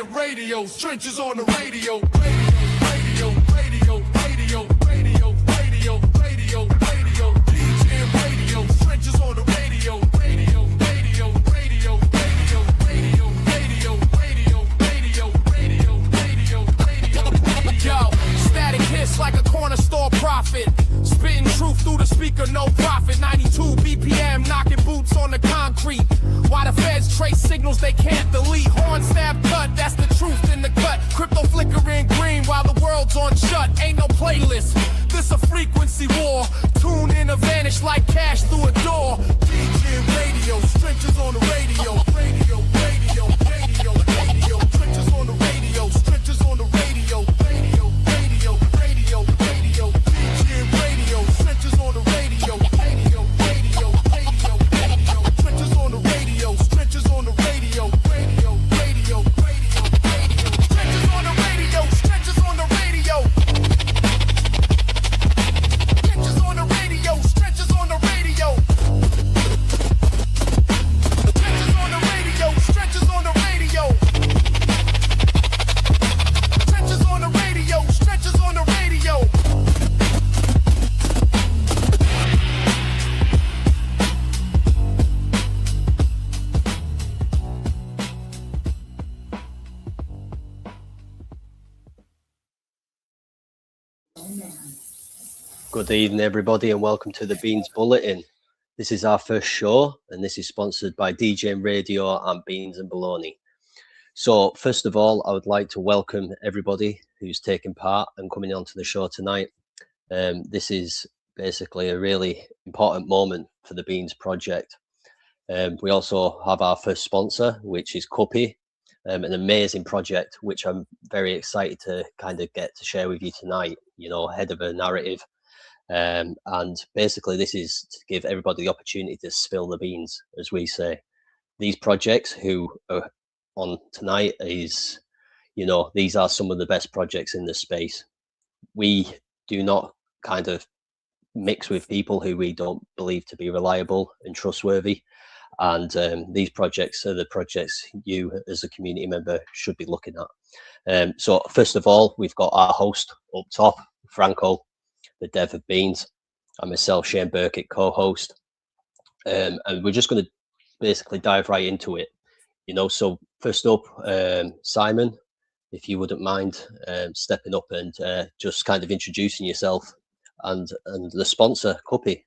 DGNRadio, trenches on the radio, radio, radio, radio, radio, radio, radio, radio, DGNRadio, trenches on the radio, radio, radio, radio, radio, radio, radio, radio, radio, radio, radio, radio. Yo, static hits like a corner store prophet, spitting truth through the speaker, no profit. 92 BPM, knocking boots on the concrete. Why the feds trace signals they can't delete? Horn stab cut, that's the truth in the cut. Crypto flickering green while the world's on shut. Ain't no playlist, this a frequency war. Tune in or vanish like cash through a door. DGNRadio, stretches on the radio. Radio, radio, radio, radio. Stretches on the radio, stretches on the radio. Radio, radio, radio, radio. DGNRadio, stretches on the radio. Radio, radio, radio, radio. Stretches on the radio, stretches on the radio. Radio, radio, radio, radio. Stretches on the radio, stretches on the radio. Stretches on the radio, stretches on the radio. Stretches on the radio, stretches on the radio. Stretches on the radio, stretches on the radio. Good evening, everybody, and welcome to the Beans Bulletin. This is our first show, and this is sponsored by DGNRadio and Beans and Bologna. So, first of all, I would like to welcome everybody who's taking part and coming onto the show tonight. This is basically a really important moment for the Beans project. We also have our first sponsor, which is CUPPY, an amazing project, which I'm very excited to kind of get to share with you tonight, you know, ahead of a narrative. And basically this is to give everybody the opportunity to spill the beans, as we say. These projects who are on tonight is, you know, these are some of the best projects in the space. We do not kind of mix with people who we don't believe to be reliable and trustworthy. And these projects are the projects you as a community member should be looking at. So first of all, we've got our host up top, Franco, the dev of Beans, and myself, Shane Burkett, co-host. And we're just going to basically dive right into it. You know, so first up, Simon, if you wouldn't mind stepping up and just kind of introducing yourself and the sponsor, CUPPY.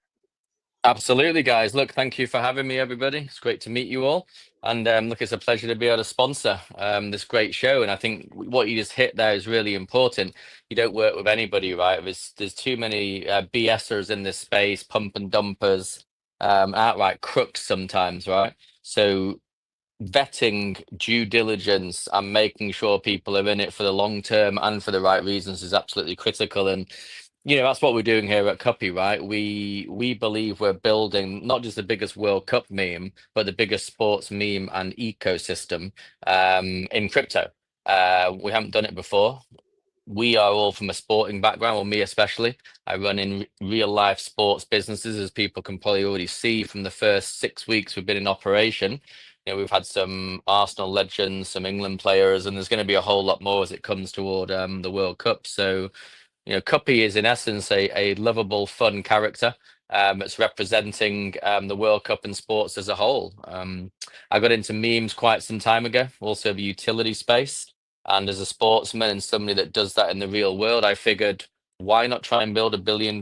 Absolutely, guys. Look, thank you for having me, everybody. It's great to meet you all. And look, it's a pleasure to be able to sponsor this great show. And I think what you just hit there is really important. You don't work with anybody, right? There's too many BSers in this space, pump and dumpers, outright crooks sometimes, right? So vetting, due diligence, and making sure people are in it for the long term and for the right reasons is absolutely critical. And you know, that's what we're doing here at CUPPY, right? We believe we're building not just the biggest World Cup meme, but the biggest sports meme and ecosystem in crypto. We haven't done it before. We are all from a sporting background, or me especially. I run in real life sports businesses, as people can probably already see from the first 6 weeks we've been in operation. You know, we've had some Arsenal legends, some England players, and there's going to be a whole lot more as it comes toward the World Cup. So, you know, CUPPY is in essence a lovable, fun character. It's representing the World Cup and sports as a whole. I got into memes quite some time ago, also the utility space. And as a sportsman and somebody that does that in the real world, I figured, why not try and build $1 billion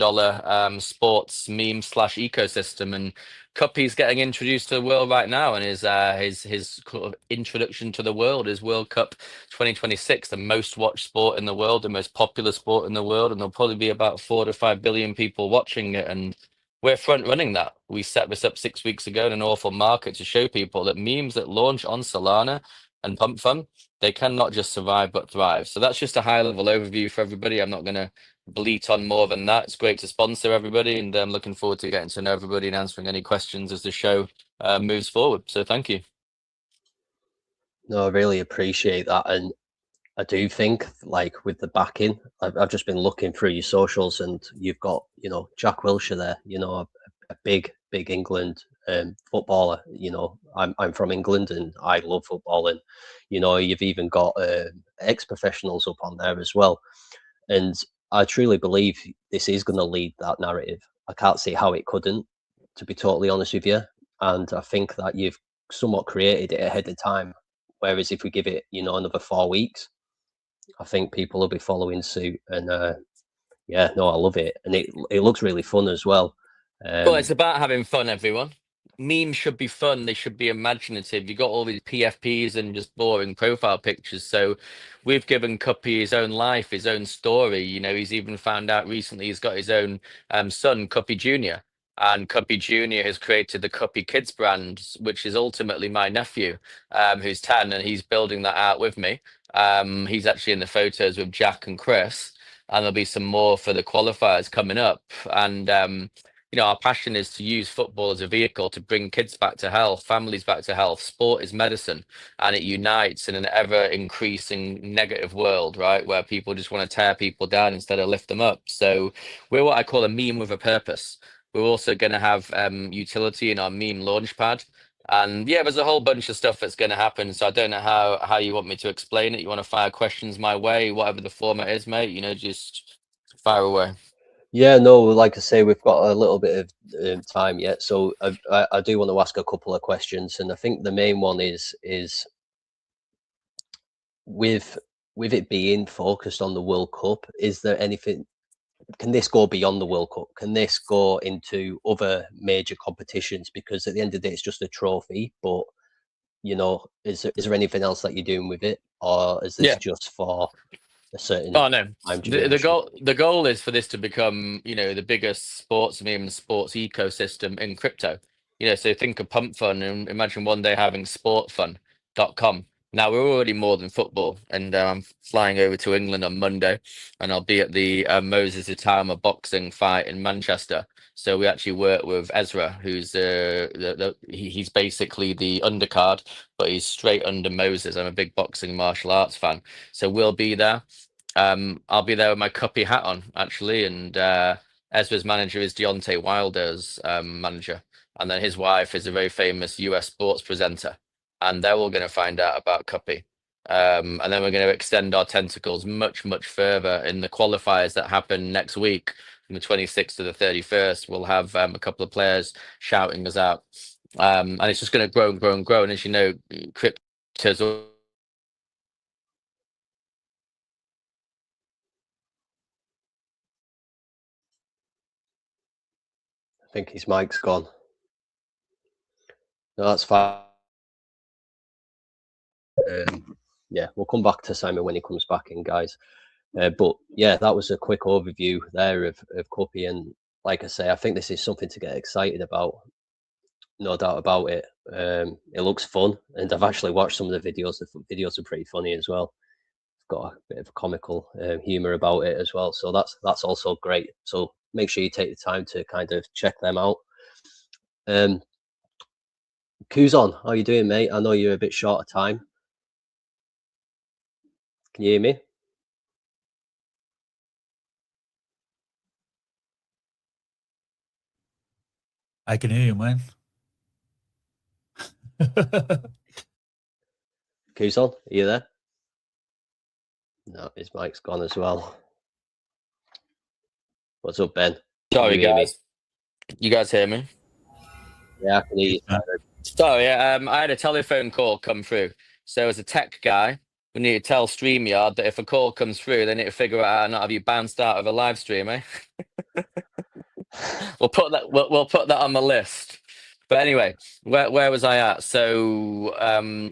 sports meme / ecosystem? And CUPPY's getting introduced to the world right now, and his sort of introduction to the world is World Cup 2026, the most watched sport in the world, the most popular sport in the world, and there'll probably be about 4 to 5 billion people watching it. And we're front running that. We set this up 6 weeks ago in an awful market to show people that memes that launch on Solana and Pump Fun, they can not just survive but thrive. So that's just a high level overview for everybody. I'm not going to bleat on more than that. It's great to sponsor everybody, and I'm looking forward to getting to know everybody and answering any questions as the show moves forward. So thank you. No, I really appreciate that. And I do think, like, with the backing, I've just been looking through your socials, and you've got, you know, Jack Wilshere there, you know, a big England footballer. You know, I'm from England and I love football, and you know, you've even got ex-professionals up on there as well. And I truly believe this is going to lead that narrative. I can't see how it couldn't, to be totally honest with you. And I think that you've somewhat created it ahead of time. Whereas if we give it, you know, another 4 weeks, I think people will be following suit. And yeah, no, I love it, and it looks really fun as well. Well, it's about having fun, everyone. Memes should be fun. They should be imaginative. You got all these PFPs and just boring profile pictures. So we've given Cuppy his own life, his own story. You know, he's even found out recently he's got his own son, Cuppy Jr. And Cuppy Jr. has created the Cuppy Kids brand, which is ultimately my nephew, who's 10, and he's building that out with me. He's actually in the photos with Jack and Chris, and there'll be some more for the qualifiers coming up. And you know, our passion is to use football as a vehicle to bring kids back to health, families back to health. Sport is medicine, and it unites in an ever increasing negative world, right? Where people just want to tear people down instead of lift them up. So we're what I call a meme with a purpose. We're also going to have utility in our meme launchpad. And yeah, there's a whole bunch of stuff that's going to happen. So I don't know how you want me to explain it. You want to fire questions my way, whatever the format is, mate, you know, just fire away. Yeah, no, like I say, we've got a little bit of time yet, so I do want to ask a couple of questions, and I think the main one is with it being focused on the World Cup, is there anything? Can this go beyond the World Cup? Can this go into other major competitions? Because at the end of the day, it's just a trophy. But you know, is there anything else that you're doing with it, or is this just for a certain Oh no, time the duration? goal is for this to become, you know, the biggest sports meme sports ecosystem in crypto. You know, so think of Pump Fun and imagine one day having sportfun.com. Now we're already more than football, and I'm flying over to England on Monday, and I'll be at the Moses Itama boxing fight in Manchester. So we actually work with Ezra, who's he's basically the undercard, but he's straight under Moses. I'm a big boxing martial arts fan, so we'll be there. I'll be there with my Cuppy hat on, actually, and Ezra's manager is Deontay Wilder's manager, and then his wife is a very famous US sports presenter, and they're all going to find out about Cuppy. And then we're going to extend our tentacles much, much further in the qualifiers that happen next week, from the 26th to the 31st. We'll have a couple of players shouting us out, and it's just going to grow and grow and grow. And as you know, crypto's I think his mic's gone. No, that's fine. Yeah, we'll come back to Simon when he comes back in, guys. But yeah, that was a quick overview there of Cuppy, and like I say, I think this is something to get excited about. No doubt about it. It looks fun, and I've actually watched some of the videos. The videos are pretty funny as well. It's got a bit of comical humor about it as well, so that's also great. So make sure you take the time to kind of check them out. Kuzon, how you doing, mate? I know you're a bit short of time. Can you hear me? I can hear you, man. Kuzon, are you there? No, his mic's gone as well. What's up, Ben? sorry, Can you hear me? guys. You guys hear me? Yeah, I can hear you. Sorry, I had a telephone call come through. So as a tech guy, we need to tell StreamYard that if a call comes through, they need to figure out how not have you bounced out of a live stream, eh? We'll put that on the list. But anyway, where was I at? So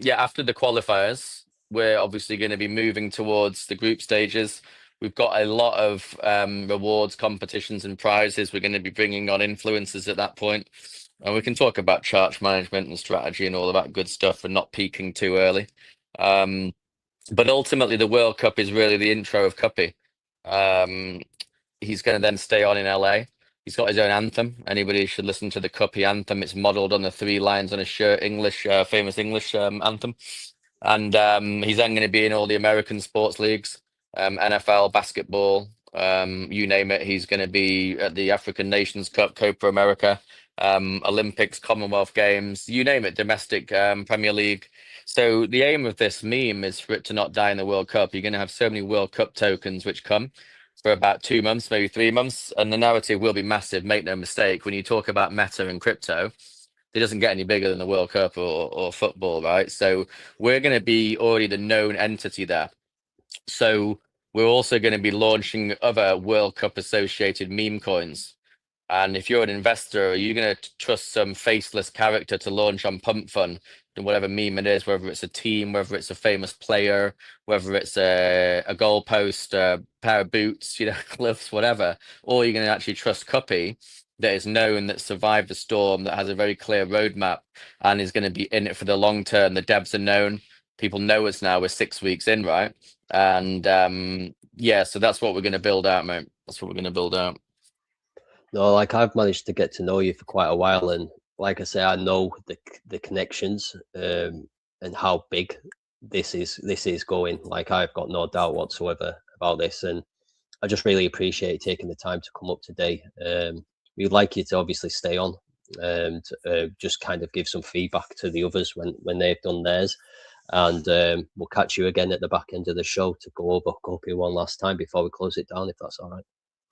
yeah, after the qualifiers, we're obviously going to be moving towards the group stages. We've got a lot of rewards, competitions, and prizes. We're going to be bringing on influencers at that point. And we can talk about charge management and strategy and all of that good stuff and not peaking too early. But ultimately, the World Cup is really the intro of Cuppy. He's going to then stay on in LA. He's got his own anthem. Anybody should listen to the Cuppy anthem. It's modeled on the 3 lines on his shirt, famous English anthem. And he's then going to be in all the American sports leagues, NFL, basketball, you name it. He's going to be at the African Nations Cup, Copa America. Olympics, Commonwealth Games, you name it, domestic Premier League. So the aim of this meme is for it to not die in the World Cup. You're going to have so many World Cup tokens which come for about 2 months, maybe 3 months, and the narrative will be massive. Make no mistake. When you talk about meta and crypto, it doesn't get any bigger than the World Cup or football, right? So we're going to be already the known entity there. So we're also going to be launching other World Cup associated meme coins. And if you're an investor, are you going to trust some faceless character to launch on Pump Fun, whatever meme it is, whether it's a team, whether it's a famous player, whether it's a goalpost, a pair of boots, gloves, whatever, or you're going to actually trust CUPPY that is known, that survived the storm, that has a very clear roadmap and is going to be in it for the long term. The devs are known. People know us now. We're 6 weeks in, right? And yeah, so that's what we're going to build out, mate. That's what we're going to build out. No, like I've managed to get to know you for quite a while, and like I say, I know the connections and how big this is going. Like I've got no doubt whatsoever about this, and I just really appreciate you taking the time to come up today. We'd like you to obviously stay on and just kind of give some feedback to the others when they've done theirs. And we'll catch you again at the back end of the show to go over CUPPY one last time before we close it down, if that's all right.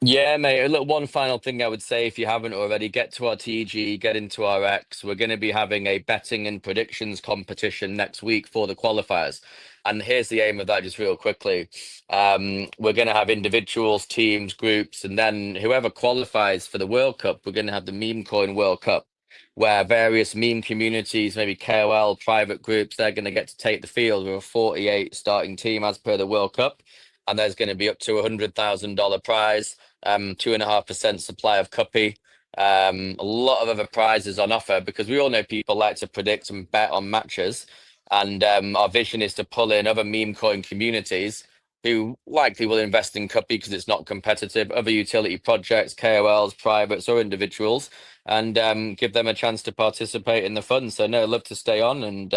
Yeah, mate. Look, one final thing I would say, if you haven't already, get to our TG, get into our X. We're going to be having a betting and predictions competition next week for the qualifiers. And here's the aim of that, just real quickly. We're going to have individuals, teams, groups, and then whoever qualifies for the World Cup, we're going to have the Meme Coin World Cup, where various meme communities, maybe KOL, private groups, they're going to get to take the field with a 48 starting team as per the World Cup. And there's going to be up to $100,000 prize. 2.5% supply of CUPPY, a lot of other prizes on offer, because we all know people like to predict and bet on matches, and our vision is to pull in other meme coin communities who likely will invest in CUPPY because it's not competitive, other utility projects, KOLs, privates or individuals, and give them a chance to participate in the fund. So no, I'd love to stay on, and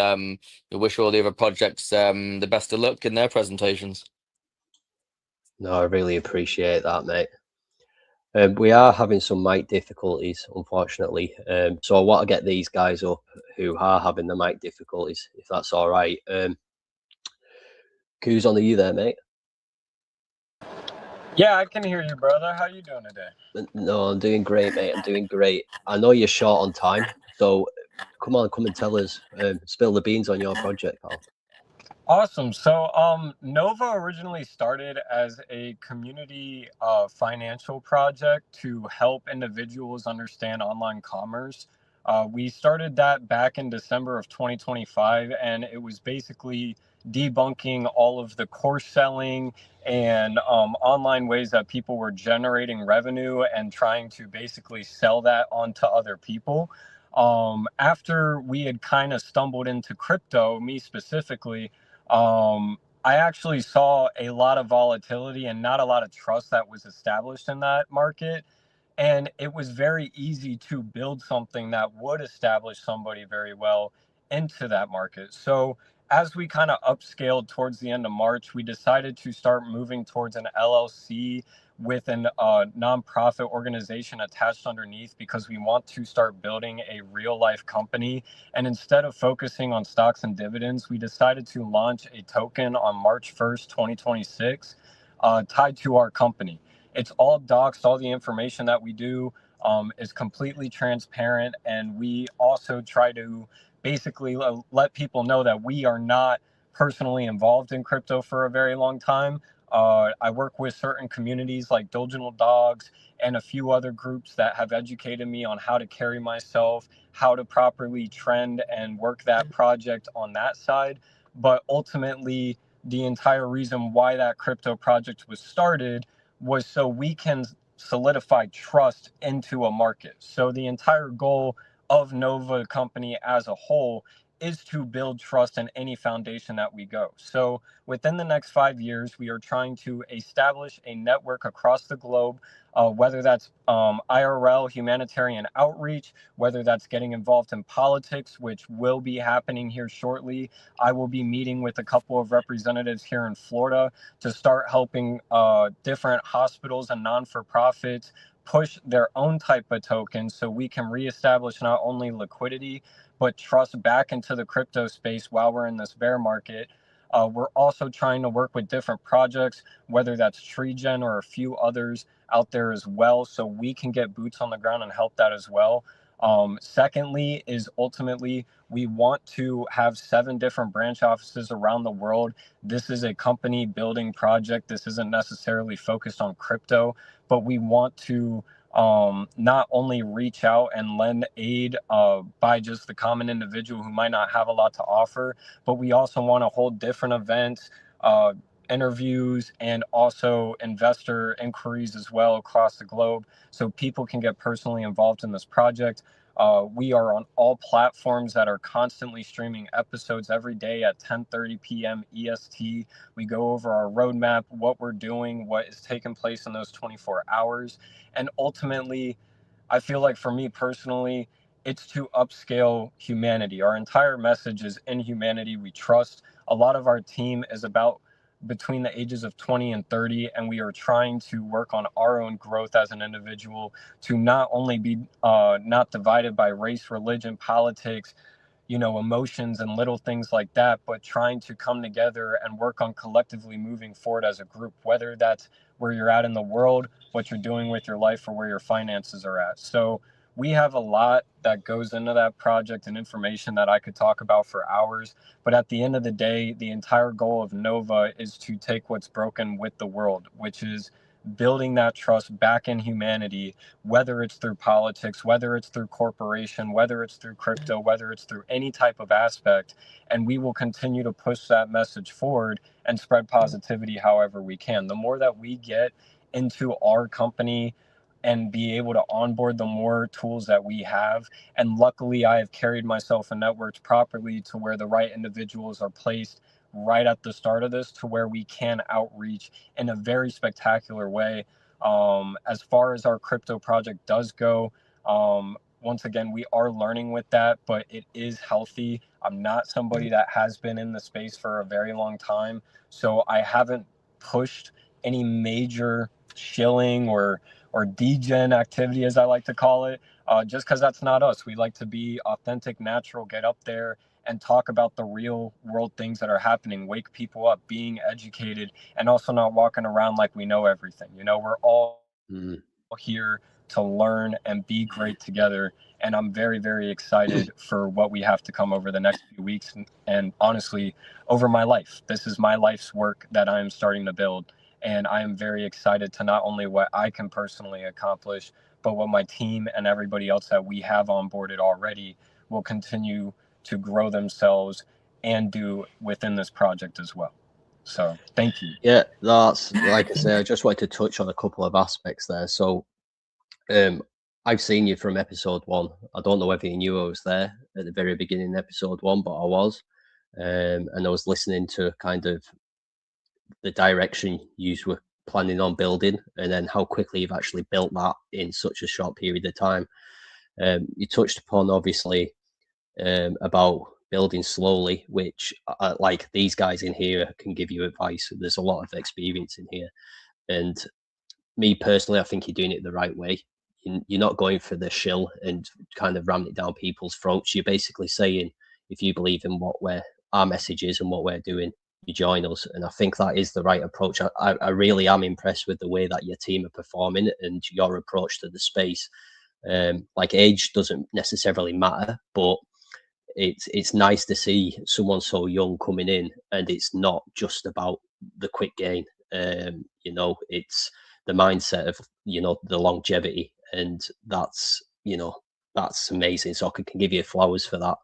we wish all the other projects the best of luck in their presentations. No, I really appreciate that, mate. We are having some mic difficulties, unfortunately. So I want to get these guys up who are having the mic difficulties, if that's all right. Kuz, are you there, mate? Yeah, I can hear you, brother. How you doing today? No, I'm doing great, mate. I'm doing great. I know you're short on time, so come on, come and tell us, spill the beans on your project, pal. Awesome. So, NOVAH originally started as a community financial project to help individuals understand online commerce. We started that back in December of 2025, and it was basically debunking all of the course selling and online ways that people were generating revenue and trying to basically sell that onto other people. After we had kind of stumbled into crypto, me specifically, I actually saw a lot of volatility and not a lot of trust that was established in that market. And it was very easy to build something that would establish somebody very well into that market. So as we kind of upscaled towards the end of March, we decided to start moving towards an LLC with a nonprofit organization attached underneath, because we want to start building a real life company. And instead of focusing on stocks and dividends, we decided to launch a token on March 1st, 2026, tied to our company. It's all doxed. All the information that we do is completely transparent. And we also try to basically let people know that we are not personally involved in crypto for a very long time. I work with certain communities like Doginal Dogs and a few other groups that have educated me on how to carry myself, how to properly trend and work that project on that side. But ultimately, the entire reason why that crypto project was started was so we can solidify trust into a market. So the entire goal of NOVAH company as a whole is to build trust in any foundation that we go. So within the next 5 years, we are trying to establish a network across the globe, whether that's IRL, humanitarian outreach, whether that's getting involved in politics, which will be happening here shortly. I will be meeting with a couple of representatives here in Florida to start helping different hospitals and non-for-profits push their own type of token so we can reestablish not only liquidity, but trust back into the crypto space while we're in this bear market. We're also trying to work with different projects, whether that's TreeGen or a few others out there as well, so we can get boots on the ground and help that as well. Secondly is ultimately we want to have 7 different branch offices around the world. This is a company building project. This isn't necessarily focused on crypto, but we want to not only reach out and lend aid by just the common individual who might not have a lot to offer, but we also want to hold different events, interviews, and also investor inquiries as well across the globe so people can get personally involved in this project. We are on all platforms that are constantly streaming episodes every day at 10:30 p.m. EST. We go over our roadmap, what we're doing, what is taking place in those 24 hours. And ultimately, I feel like for me personally, it's to upscale humanity. Our entire message is in humanity we trust. A lot of our team is about between the ages of 20 and 30, and we are trying to work on our own growth as an individual to not only be not divided by race, religion, politics, emotions and little things like that, but trying to come together and work on collectively moving forward as a group, whether that's where you're at in the world, what you're doing with your life, or where your finances are at. So we have a lot that goes into that project and information that I could talk about for hours. But at the end of the day, the entire goal of NOVAH is to take what's broken with the world, which is building that trust back in humanity, whether it's through politics, whether it's through corporation, whether it's through crypto, whether it's through any type of aspect. And we will continue to push that message forward and spread positivity however we can. The more that we get into our company and be able to onboard the more tools that we have. And luckily, I have carried myself and networked properly to where the right individuals are placed right at the start of this to where we can outreach in a very spectacular way. As far as our crypto project does go, once again, we are learning with that, but it is healthy. I'm not somebody that has been in the space for a very long time, so I haven't pushed any major shilling or DGen activity, as I like to call it, just because that's not us. We like to be authentic, natural, get up there and talk about the real world things that are happening, wake people up, being educated, and also not walking around like we know everything. We're all here to learn and be great together. And I'm very, very excited for what we have to come over the next few weeks. And honestly, over my life, this is my life's work that I am starting to build. And I am very excited to not only what I can personally accomplish, but what my team and everybody else that we have onboarded already will continue to grow themselves and do within this project as well. So thank you. Yeah, that's, like I say, I just wanted to touch on a couple of aspects there. So I've seen you from episode 1. I don't know whether you knew I was there at the very beginning, episode 1, but I was. And I was listening to kind of the direction you were planning on building, and then how quickly you've actually built that in such a short period of time. You touched upon, obviously, about building slowly, which like these guys in here can give you advice. There's a lot of experience in here, and me personally, I think you're doing it the right way. You're not going for the shill and kind of ramming it down people's throats. You're basically saying, if you believe in what our message is and what we're doing, you join us. And I think that is the right approach. I really am impressed with the way that your team are performing and your approach to the space. Like, age doesn't necessarily matter, but it's nice to see someone so young coming in, and it's not just about the quick gain. It's the mindset of the longevity, and that's amazing. So I can give you flowers for that.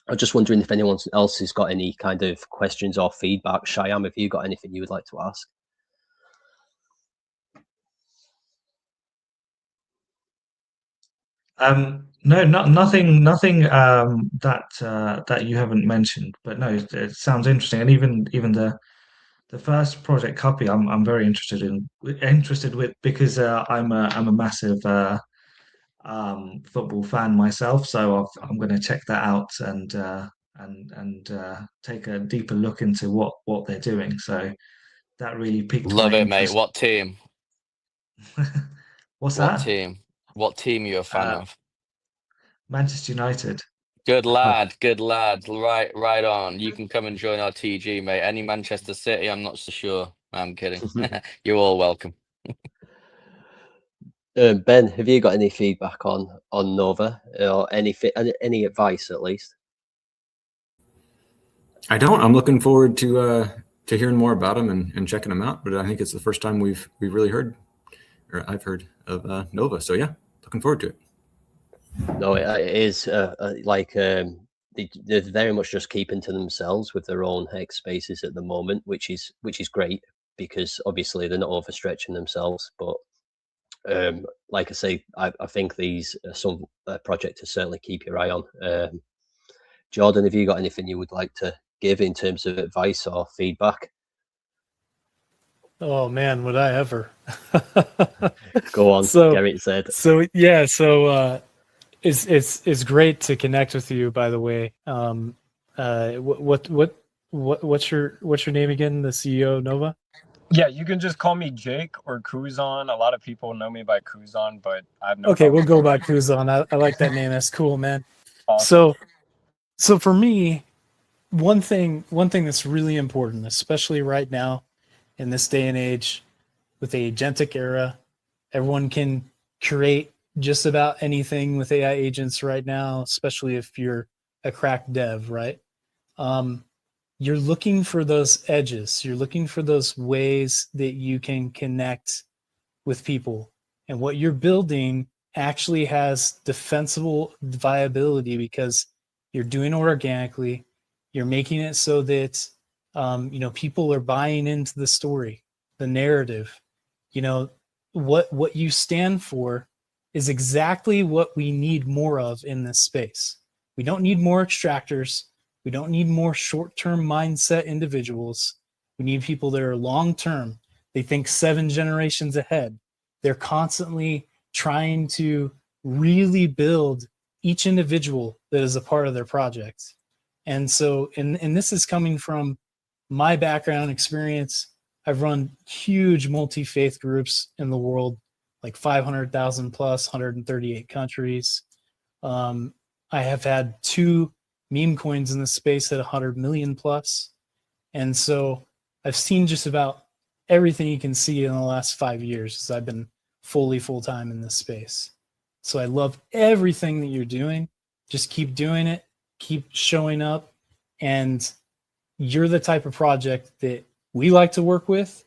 I'm just wondering if anyone else has got any kind of questions or feedback. Shyam, have you got anything you would like to ask? No, nothing that you haven't mentioned. But no, it sounds interesting, and even the first project, CUPPY, I'm very interested with, because I'm a massive football fan myself, so I'm going to check that out and take a deeper look into what they're doing. So that really piqued Love my it, mate. interest. What team? What's What that? team? What team are you a fan Uh, of? Manchester United. Good lad, good lad. Right on. You can come and join our TG, mate. Any Manchester City, I'm not so sure. I'm kidding. You're all welcome. Ben, have you got any feedback on NOVAH or any advice at least? I don't. I'm looking forward to hearing more about them and checking them out. But I think it's the first time we've really heard, or I've heard of NOVAH. So yeah, looking forward to it. No, it is they're very much just keeping to themselves with their own hex spaces at the moment, which is great because obviously they're not overstretching themselves. But like I say, I think these are some project to certainly keep your eye on. Jordan, have you got anything you would like to give in terms of advice or feedback? Oh man, would I ever? Go on, Garrett said. It's great to connect with you. By the way, what's your name again? The CEO of NOVAH? Yeah, you can just call me Jake or Kuzan. A lot of people know me by Kuzan, but I have no Okay, problem. we'll go by Kuzan. I like that name. That's cool, man. Awesome. So for me, one thing that's really important, especially right now in this day and age with the agentic era, everyone can create just about anything with AI agents right now, especially if you're a crack dev, right? You're looking for those edges. You're looking for those ways that you can connect with people. And what you're building actually has defensible viability because you're doing it organically. You're making it so that people are buying into the story, the narrative. What you stand for is exactly what we need more of in this space. We don't need more extractors. We don't need more short-term mindset individuals. We need people that are long-term. They think 7 generations ahead. They're constantly trying to really build each individual that is a part of their project. And so, and this is coming from my background experience. I've run huge multi-faith groups in the world, like 500,000 plus, 138 countries. I have had 2 meme coins in the space at 100 million plus. And so I've seen just about everything you can see in the last 5 years as I've been full-time in this space. So I love everything that you're doing. Just keep doing it, keep showing up, and you're the type of project that we like to work with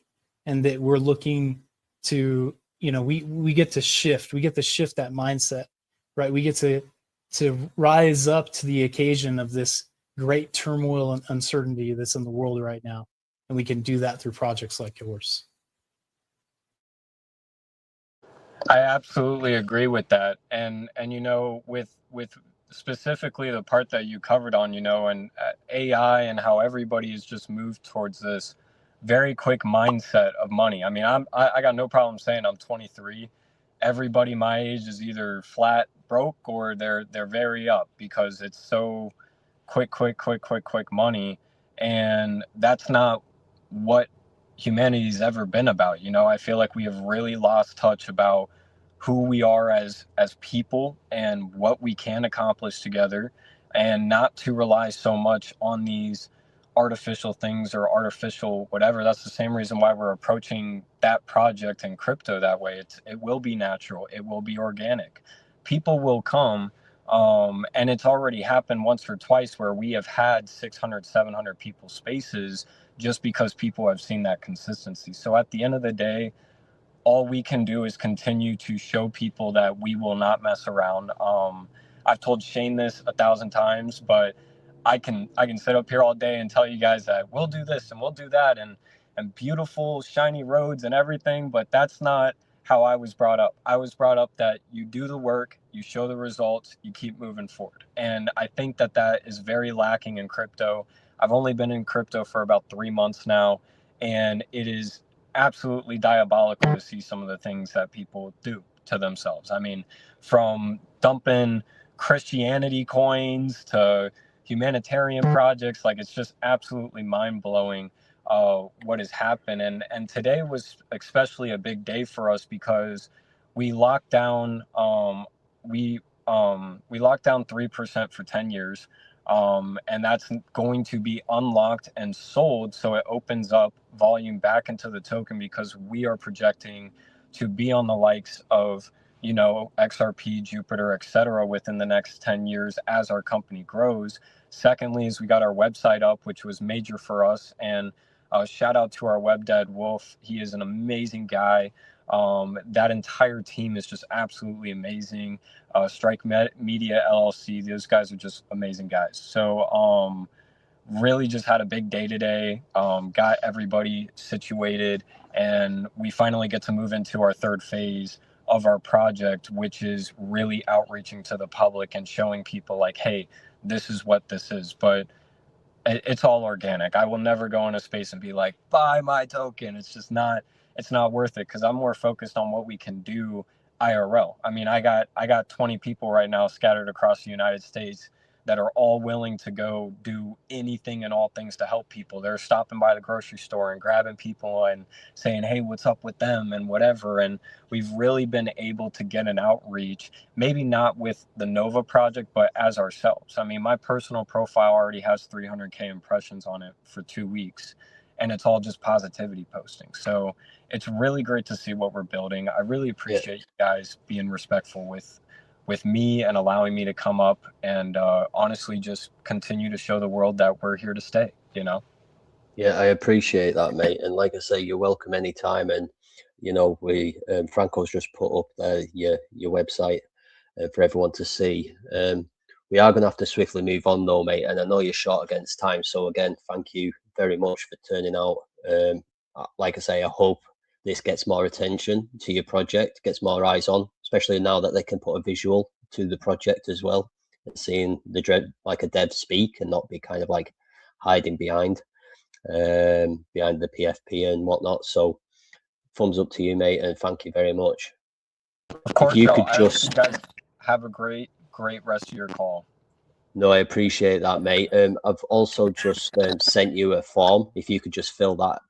and that we're looking to, we get to shift that mindset, right? We get to rise up to the occasion of this great turmoil and uncertainty that's in the world right now. And we can do that through projects like yours. I absolutely agree with that. And with specifically the part that you covered on, and AI and how everybody has just moved towards this very quick mindset of money. I mean, I got no problem saying I'm 23. Everybody my age is either flat broke or they're very up because it's so quick money. And that's not what humanity's ever been about. I feel like we have really lost touch about who we are as people and what we can accomplish together, and not to rely so much on these artificial things or artificial whatever. That's the same reason why we're approaching that project in crypto that way. It will be natural, it will be organic, people will come. And it's already happened once or twice where we have had 600, 700 people spaces just because people have seen that consistency. So at the end of the day, all we can do is continue to show people that we will not mess around. I've told Shane this 1,000 times, but I can sit up here all day and tell you guys that we'll do this and we'll do that and beautiful shiny roads and everything, but that's not how I was brought up. I was brought up that you do the work, you show the results, you keep moving forward. And I think that is very lacking in crypto. I've only been in crypto for about 3 months now, and it is absolutely diabolical to see some of the things that people do to themselves. I mean, from dumping Christianity coins to humanitarian projects, like it's just absolutely mind-blowing what has happened. And today was especially a big day for us because we locked down we locked down 3% for 10 years. And that's going to be unlocked and sold, so it opens up volume back into the token, because we are projecting to be on the likes of, you know, XRP, Jupiter, etc. within the next 10 years as our company grows. Secondly is we got our website up, which was major for us, and shout out to our web dad Wolf. He is an amazing guy. That entire team is just absolutely amazing. Strike Media LLC, those guys are just amazing guys. So really just had a big day today, got everybody situated, and we finally get to move into our third phase of our project, which is really outreaching to the public and showing people like, hey, this is what this is. But it's all organic. I will never go in a space and be like, buy my token. It's not worth it, because I'm more focused on what we can do IRL. I mean, I got 20 people right now scattered across the United States that are all willing to go do anything and all things to help people. They're stopping by the grocery store and grabbing people and saying, hey, what's up with them and whatever. And we've really been able to get an outreach, maybe not with the NOVAH project, but as ourselves. I mean, my personal profile already has 300K impressions on it for 2 weeks, and it's all just positivity posting. So it's really great to see what we're building. I really appreciate you guys being respectful with me and allowing me to come up and honestly just continue to show the world that we're here to stay, you know? Yeah, I appreciate that, mate. And like I say, you're welcome anytime. And, you know, we Franco's just put up your website for everyone to see. We are going to have to swiftly move on though, mate. And I know you're short against time. So again, thank you very much for turning out. Like I say, I hope this gets more attention to your project, gets more eyes on, especially now that they can put a visual to the project as well, and seeing like a dev speak and not be kind of like hiding behind the PFP and whatnot. So thumbs up to you, mate, and thank you very much. Of course, If you Joe, could I hope just you guys have a great rest of your call. No, I appreciate that, mate. I've also just sent you a form. If you could just fill that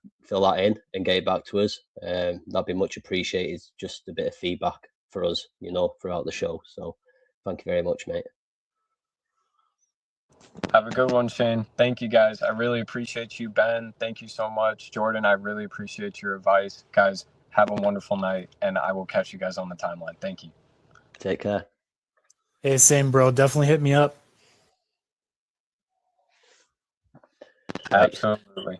in and get it back to us, that'd be much appreciated. Just a bit of feedback for us, you know, throughout the show. So thank you very much, mate. Have a good one, Shane. Thank you, guys. I really appreciate you, Ben. Thank you so much. Jordan, I really appreciate your advice. Guys, have a wonderful night, and I will catch you guys on the timeline. Thank you. Take care. Hey, same, bro. Definitely hit me up. Right. Absolutely.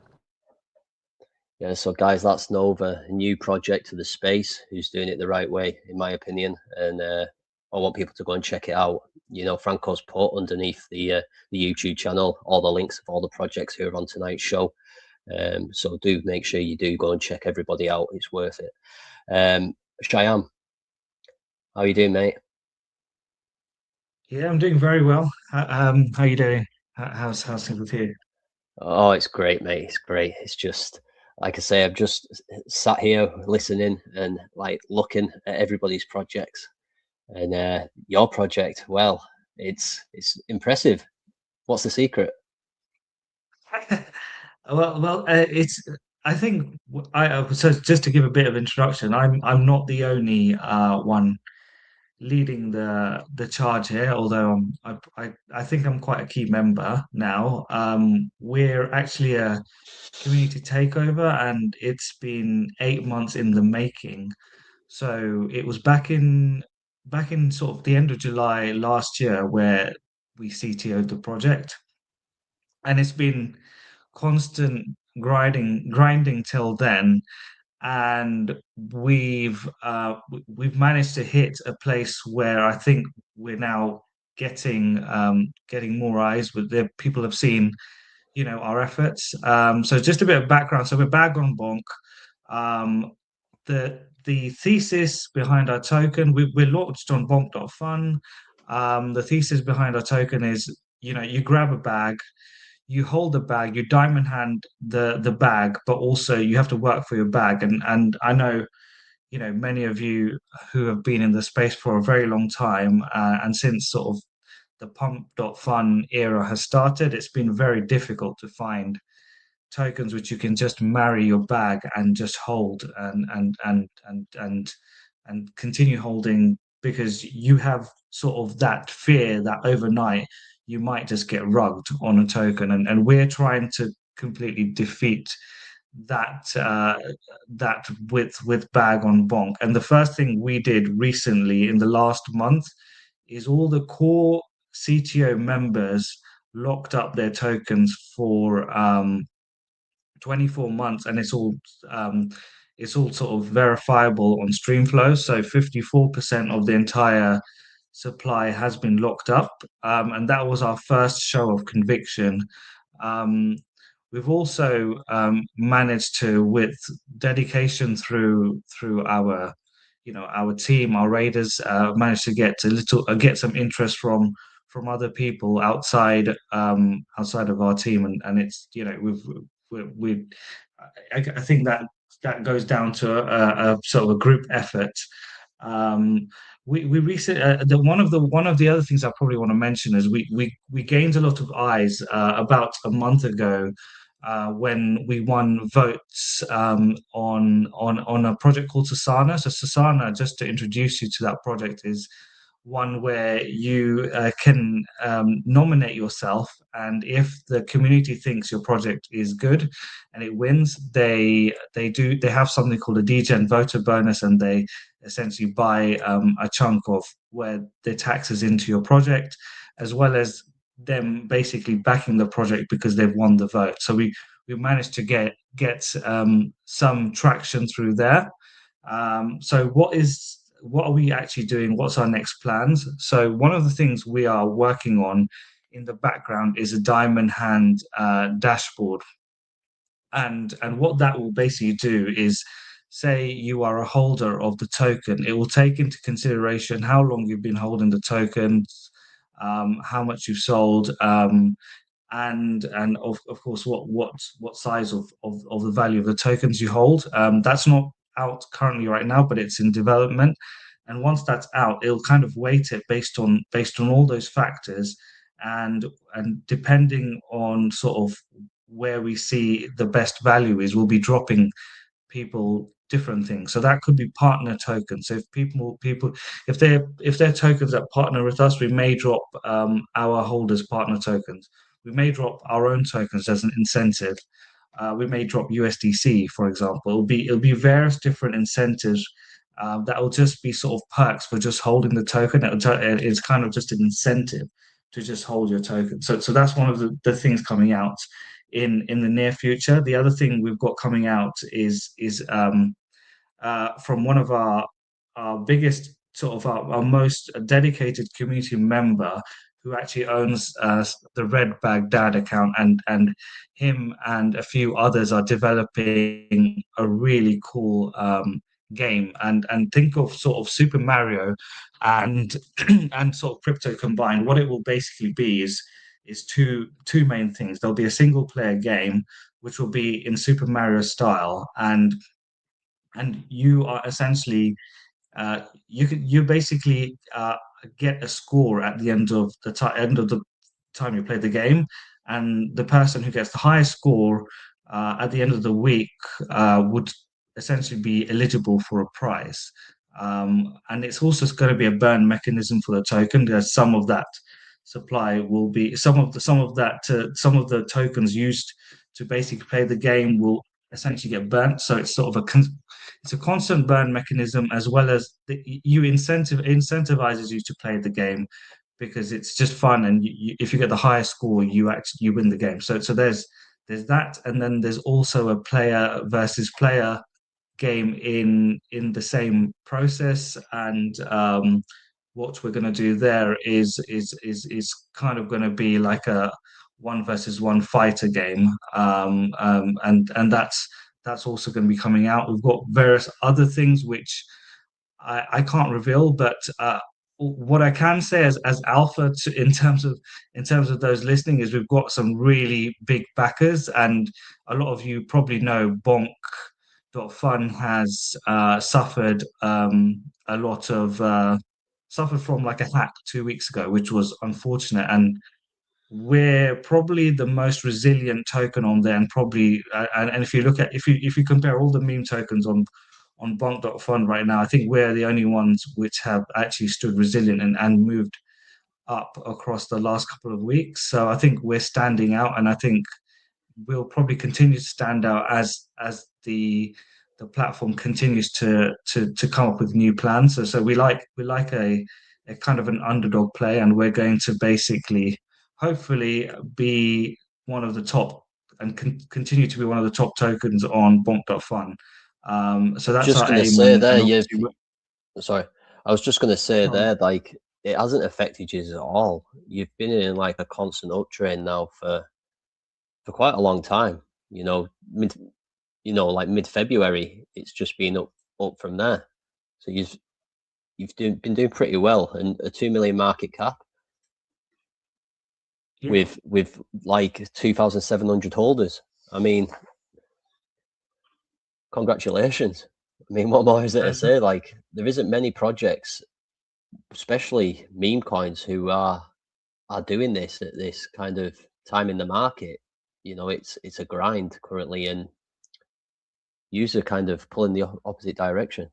Yeah, so guys, that's NOVAH, a new project to the space, who's doing it the right way, in my opinion. And I want people to go and check it out. You know, Franco's put underneath the YouTube channel all the links of all the projects who are on tonight's show. So do make sure you do go and check everybody out. It's worth it. Shyam, how are you doing, mate? Yeah, I'm doing very well. How are you doing? How's things with you? Oh, it's great, mate. It's great. It's just, like I say, I've just sat here listening and like looking at everybody's projects. And your project, well, it's impressive. What's the secret? It's. I think so. Just to give a bit of introduction, I'm not the only one leading the charge here. Although I think I'm quite a key member now. We're actually a community takeover, and it's been 8 months in the making. So it was back in sort of the end of July last year where we CTO'd the project, and it's been constant grinding till then. And we've managed to hit a place where I think we're now getting more eyes. With the people have seen, our efforts. So just a bit of background. So we're Bag on Bonk. Um, the thesis behind our token, we're launched on bonk.fun. The thesis behind our token is, you grab a bag, you hold the bag, you diamond hand the bag, but also you have to work for your bag. And I know, many of you who have been in the space for a very long time, and since sort of the pump.fun era has started, it's been very difficult to find tokens which you can just marry your bag and just hold and continue holding, because you have sort of that fear that overnight you might just get rugged on a token, and we're trying to completely defeat that that with bag on bonk. And the first thing we did recently in the last month is all the core CTO members locked up their tokens for 24 months, and it's all sort of verifiable on Streamflow. So 54% of the entire supply has been locked up, and that was our first show of conviction. We've also managed to, with dedication through our our team, our raiders, managed to get get some interest from other people outside of our team, and it's I think that goes down to a sort of a group effort. We recently one of the other things I probably want to mention is we gained a lot of eyes about a month ago when we won votes on a project called Sasana. So Sasana, just to introduce you to that project, is one where you can nominate yourself, and if the community thinks your project is good and it wins, they have something called a DGen voter bonus, and they essentially buy a chunk of where their taxes into your project, as well as them basically backing the project because they've won the vote. So we managed to get some traction through there. So what are we actually doing? What's our next plans? So one of the things we are working on in the background is a diamond hand dashboard. And what that will basically do is, say you are a holder of the token, it will take into consideration how long you've been holding the tokens, how much you've sold, and of course what size of the value of the tokens you hold. That's not out currently right now, but it's in development. And once that's out, it'll kind of weight it based on all those factors, and depending on sort of where we see the best value is, we'll be dropping people different things. So that could be partner tokens. So if people if they're tokens that partner with us, we may drop our holders partner tokens. We may drop our own tokens as an incentive. We may drop USDC, for example. It'll be various different incentives that will just be sort of perks for just holding the token. It's kind of just an incentive to just hold your token. So that's one of the things coming out in the near future. The other thing we've got coming out is from one of our biggest, sort of our most dedicated community member, who actually owns the Red Baghdad account, and him and a few others are developing a really cool game, and think of sort of Super Mario and and sort of crypto combined. What it will basically be is two main things. There'll be a single player game which will be in Super Mario style, and you are essentially you basically get a score at the end of the time you play the game, and the person who gets the highest score at the end of the week would essentially be eligible for a prize. And it's also going to be a burn mechanism for the token, because some of that supply will be some of the tokens used to basically play the game will essentially get burnt. So it's sort of it's a constant burn mechanism, as well as incentivizes you to play the game, because it's just fun, and if you get the highest score, you win the game. So there's that, and then there's also a player versus player game in the same process. And what we're going to do there is kind of going to be like a 1 versus 1 fighter game, and that's also going to be coming out. We've got various other things which I can't reveal, but what I can say as alpha in terms of those listening is we've got some really big backers, and a lot of you probably know Bonk.Fun has suffered suffered from like a hack 2 weeks ago, which was unfortunate, and we're probably the most resilient token on there, and probably and if you compare all the meme tokens on on Bonk.fund right now. I think we're the only ones which have actually stood resilient and moved up across the last couple of weeks. So I think we're standing out, and I think we'll probably continue to stand out as the platform continues to come up with new plans. So we like a kind of an underdog play, and we're going to basically hopefully be one of the top and continue to be one of the top tokens on Bonk.fund. So that's Just our going to aim. say there, obviously sorry, I was just going to say Go on. there, like, it hasn't affected you at all. You've been in like a constant uptrend now for quite a long time. Like mid-February, it's just been up from there. So been doing pretty well, and a 2 million market cap Yeah. with like 2,700 holders. I mean, congratulations. I mean, what more is there to say? Like, there isn't many projects, especially meme coins, who are doing this at this kind of time in the market. It's a grind currently, and user kind of pulling the opposite direction.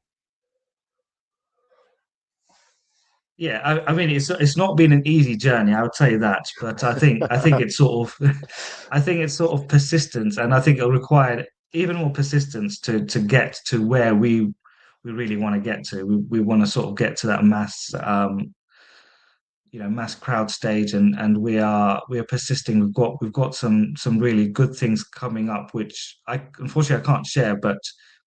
Yeah, I mean it's not been an easy journey, I would say that, but I think it's sort of I think it's sort of persistence, and I think it'll require even more persistence to get to where we really want to get to. We want to sort of get to that mass mass crowd stage, and we are persisting. We've got some really good things coming up, which unfortunately I can't share, but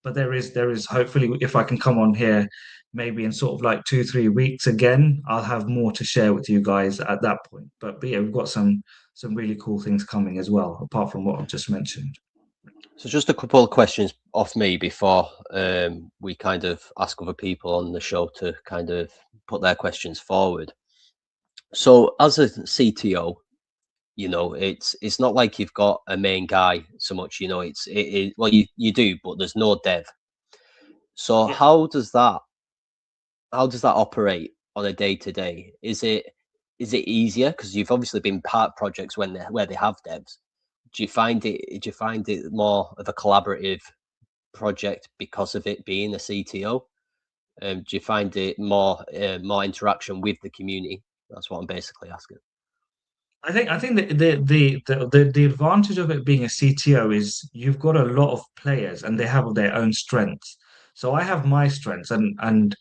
there is hopefully, if I can come on here maybe in sort of like 2-3 weeks again, I'll have more to share with you guys at that point. But yeah, we've got some really cool things coming as well, apart from what I've just mentioned. So just a couple of questions off me before we kind of ask other people on the show to kind of put their questions forward. So as a CTO, it's not like you've got a main guy so much. Well, you do, but there's no dev. So Yeah. how does that operate on a day-to-day? Is it easier because you've obviously been part of projects where they have devs? Do you find it more of a collaborative project because of it being a CTO? Do you find it more interaction with the community? That's what I'm basically asking. I think the advantage of it being a CTO is you've got a lot of players and they have their own strengths. So I have my strengths, and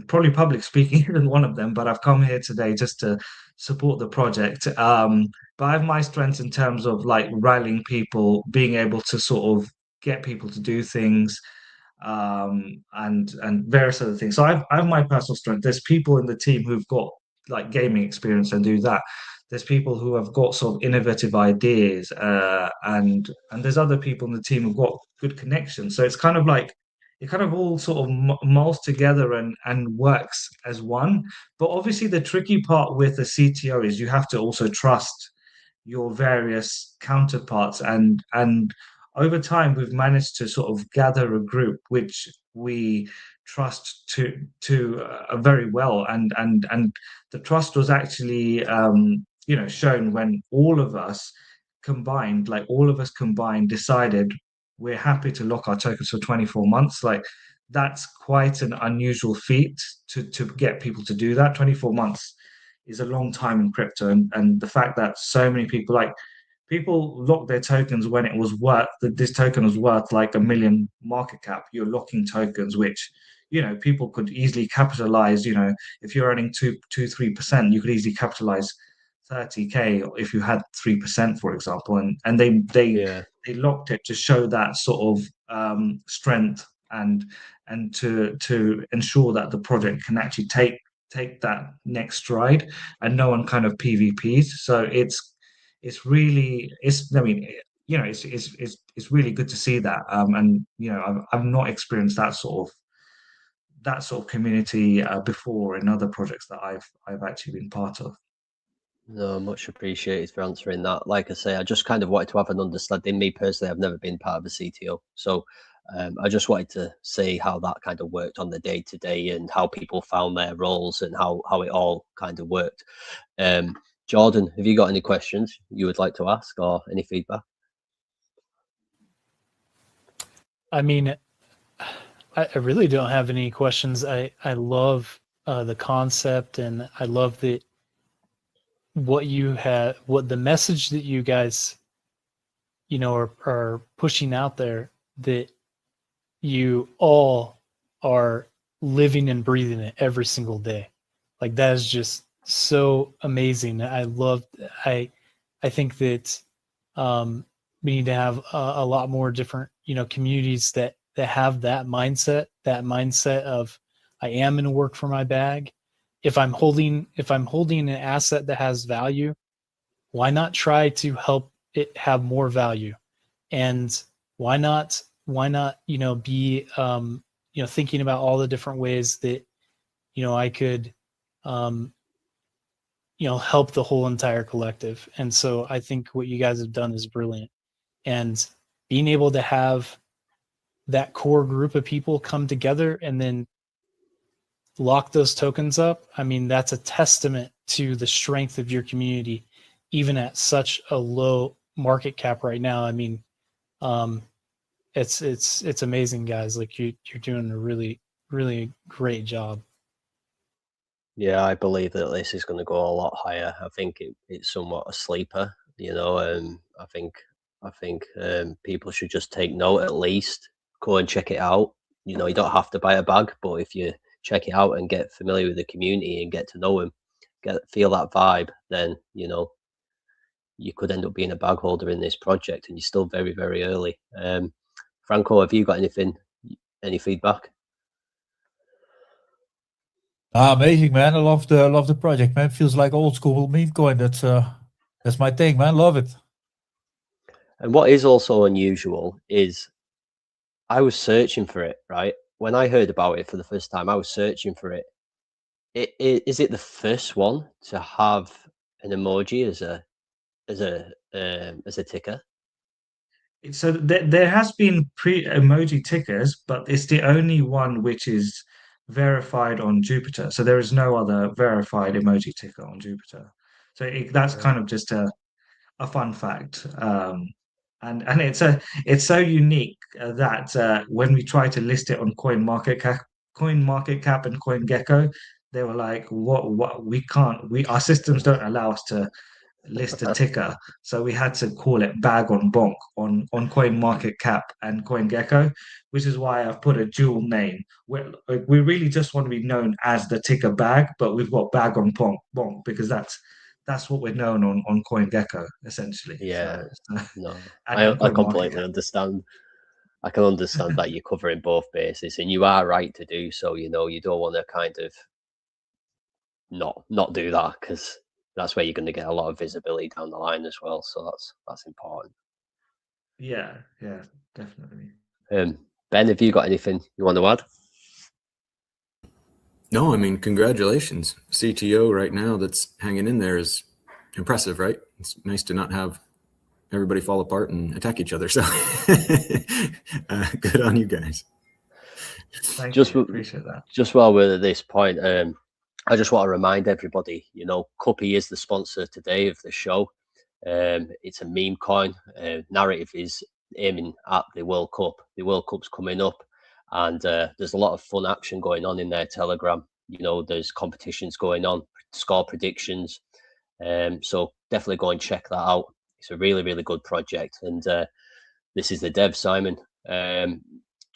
probably public speaking isn't one of them, but I've come here today just to support the project. But I have my strengths in terms of like rallying people, being able to sort of get people to do things, and various other things. So I have my personal strength. There's people in the team who've got like gaming experience and do that. There's people who have got sort of innovative ideas, and there's other people in the team who've got good connections. So it's kind of like it kind of all sort of molds together and works as one. But obviously, the tricky part with the CTO is you have to also trust your various counterparts, and over time we've managed to sort of gather a group which we trust to very well, and the trust was actually shown when all of us combined decided we're happy to lock our tokens for 24 months. Like, that's quite an unusual feat to get people to do that. 24 months is a long time in crypto, and the fact that so many people locked their tokens when it was worth this token was worth like $1 million market cap. You're locking tokens which people could easily capitalize. If you're earning 3%, you could easily capitalize 30K if you had 3%, for example, and they locked it to show that sort of strength, and to ensure that the project can actually take that next stride, and no one kind of PvPs. So it's really I mean it's really good to see that, and I've not experienced that sort of community before in other projects that I've actually been part of. No, much appreciated for answering that. Like I say, I just kind of wanted to have an understanding. Me personally, I've never been part of a CTO, so I just wanted to see how that kind of worked on the day to day, and how people found their roles, and how it all kind of worked. Jordan, have you got any questions you would like to ask, or any feedback? I mean, I really don't have any questions. I love the concept, and I love that what the message that you guys, are pushing out there, that you all are living and breathing it every single day. Like, that is just so amazing. I think that we need to have a lot more different, communities that have that mindset of, I am going to work for my bag. If I'm holding an asset that has value, why not try to help it have more value? And why not, be, thinking about all the different ways that, I could, help the whole entire collective. And so I think what you guys have done is brilliant. And being able to have that core group of people come together and then lock those tokens up, I mean, that's a testament to the strength of your community, even at such a low market cap right now. I mean, it's amazing, guys. Like, you're doing a really, really great job. Yeah, I believe that this is going to go a lot higher. I think it's somewhat a sleeper, I think people should just take note, at least go and check it out. You don't have to buy a bag, but if you check it out and get familiar with the community and get to know them, feel that vibe, then you could end up being a bag holder in this project, and you're still very, very early. Franco, have you got any feedback? Amazing, man. I love the project, man. Feels like old school meme coin. That's my thing, man. Love it. And what is also unusual is I was searching for it, right? When I heard about it for the first time, I was searching for it. Is it the first one to have an emoji as a ticker? So there has been pre-emoji tickers, but it's the only one which is verified on Jupiter. So there is no other verified emoji ticker on Jupiter. So that's kind of just a fun fact. And it's so unique that when we try to list it on CoinMarketCap and CoinGecko, they were like, "What? We can't. Our systems don't allow us to list a ticker, so we had to call it Bag on Bonk on CoinMarketCap and CoinGecko, which is why I've put a dual name. We really just want to be known as the ticker Bag, but we've got Bag on Bonk because that's what we're known on CoinGecko essentially. Yeah, so no, and I completely CoinMarketCap. understand. I can understand that you're covering both bases, and you are right to do so. You don't want to kind of not do that, because that's where you're going to get a lot of visibility down the line as well. So that's important. Yeah, definitely. Ben, have you got anything you want to add? No, I mean, congratulations. CTO right now that's hanging in there is impressive, right? It's nice to not have everybody fall apart and attack each other. So good on you guys. Thank you. Appreciate that. Just while we're at this point, I just want to remind everybody, CUPPY is the sponsor today of the show. It's a meme coin. Narrative is aiming at the World Cup. The World Cup's coming up, and there's a lot of fun action going on in their Telegram. There's competitions going on, score predictions. So definitely go and check that out. It's a really, really good project. And this is the dev, Simon. Do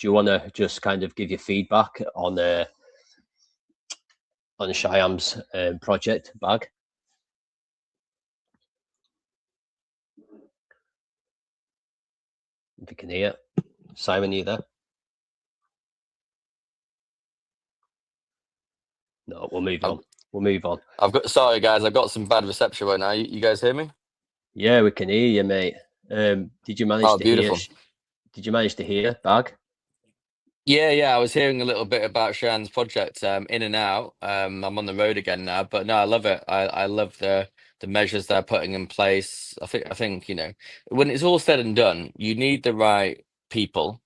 you want to just kind of give your feedback on Shyam's project bag? If you can hear. Simon, are you there? No, we'll move on. Sorry guys, I've got some bad reception right now. You guys hear me? Yeah, we can hear you, mate. Did you manage to beautiful. hear? Did you manage to hear Bag? Yeah. I was hearing a little bit about Shan's project. In and out. I'm on the road again now, but no, I love it. I love the measures they're putting in place. I think when it's all said and done, you need the right people.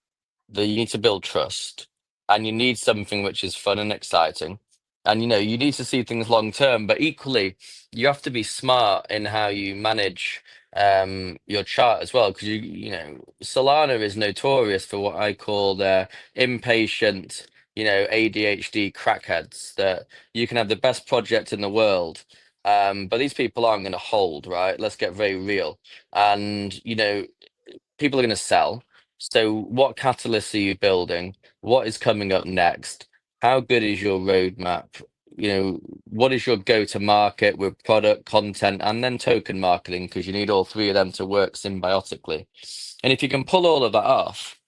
You need to build trust, and you need something which is fun and exciting. And you need to see things long term, but equally you have to be smart in how you manage your chart as well, because Solana is notorious for what I call their impatient, ADHD crackheads, that you can have the best project in the world, but these people aren't going to hold, right? Let's get very real. And people are going to sell. So what catalysts are you building? What is coming up next? How good is your roadmap? What is your go-to market with product, content, and then token marketing? Because you need all three of them to work symbiotically. And if you can pull all of that off,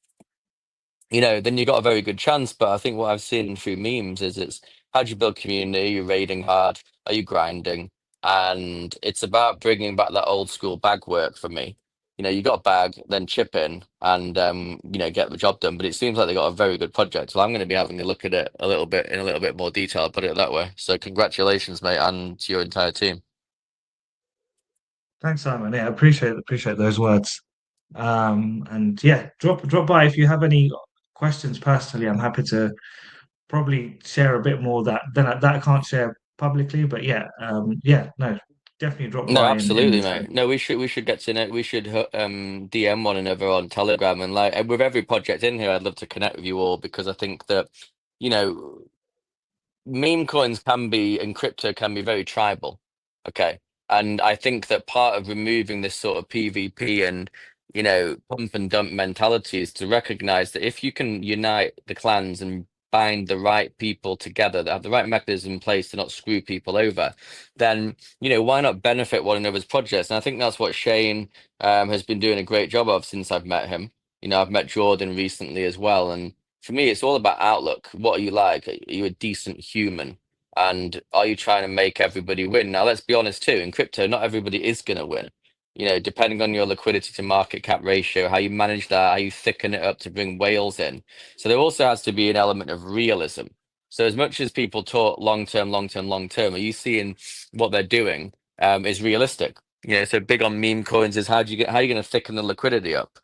then you got a very good chance. But I think what I've seen through memes is it's how do you build community? Are you raiding hard? Are you grinding? And it's about bringing back that old school bag work for me. You got a bag, then chip in and, get the job done. But it seems like they got a very good project. So I'm going to be having a look at it in a little bit more detail, I'll put it that way. So congratulations, mate, and to your entire team. Thanks, Simon. Yeah, appreciate those words. And yeah, drop by if you have any questions personally. I'm happy to probably share a bit more that I can't share publicly. But yeah, no, definitely drop No, by absolutely, mate. No, we should get to know. We should DM one another on Telegram, and like with every project in here, I'd love to connect with you all, because I think that you know meme coins can be, and crypto can be, very tribal. Okay. And I think that part of removing this sort of PvP and, pump and dump mentality is to recognize that if you can unite the clans and bind the right people together that have the right mechanism in place to not screw people over, then, why not benefit one another's projects? And I think that's what Shane has been doing a great job of since I've met him. I've met Jordan recently as well. And for me, it's all about outlook. What are you like? Are you a decent human? And are you trying to make everybody win? Now, let's be honest too, in crypto, not everybody is going to win. Depending on your liquidity to market cap ratio, how you manage that, how you thicken it up to bring whales in. So there also has to be an element of realism. So as much as people talk long term, are you seeing what they're doing is realistic? So big on meme coins is how are you going to thicken the liquidity up?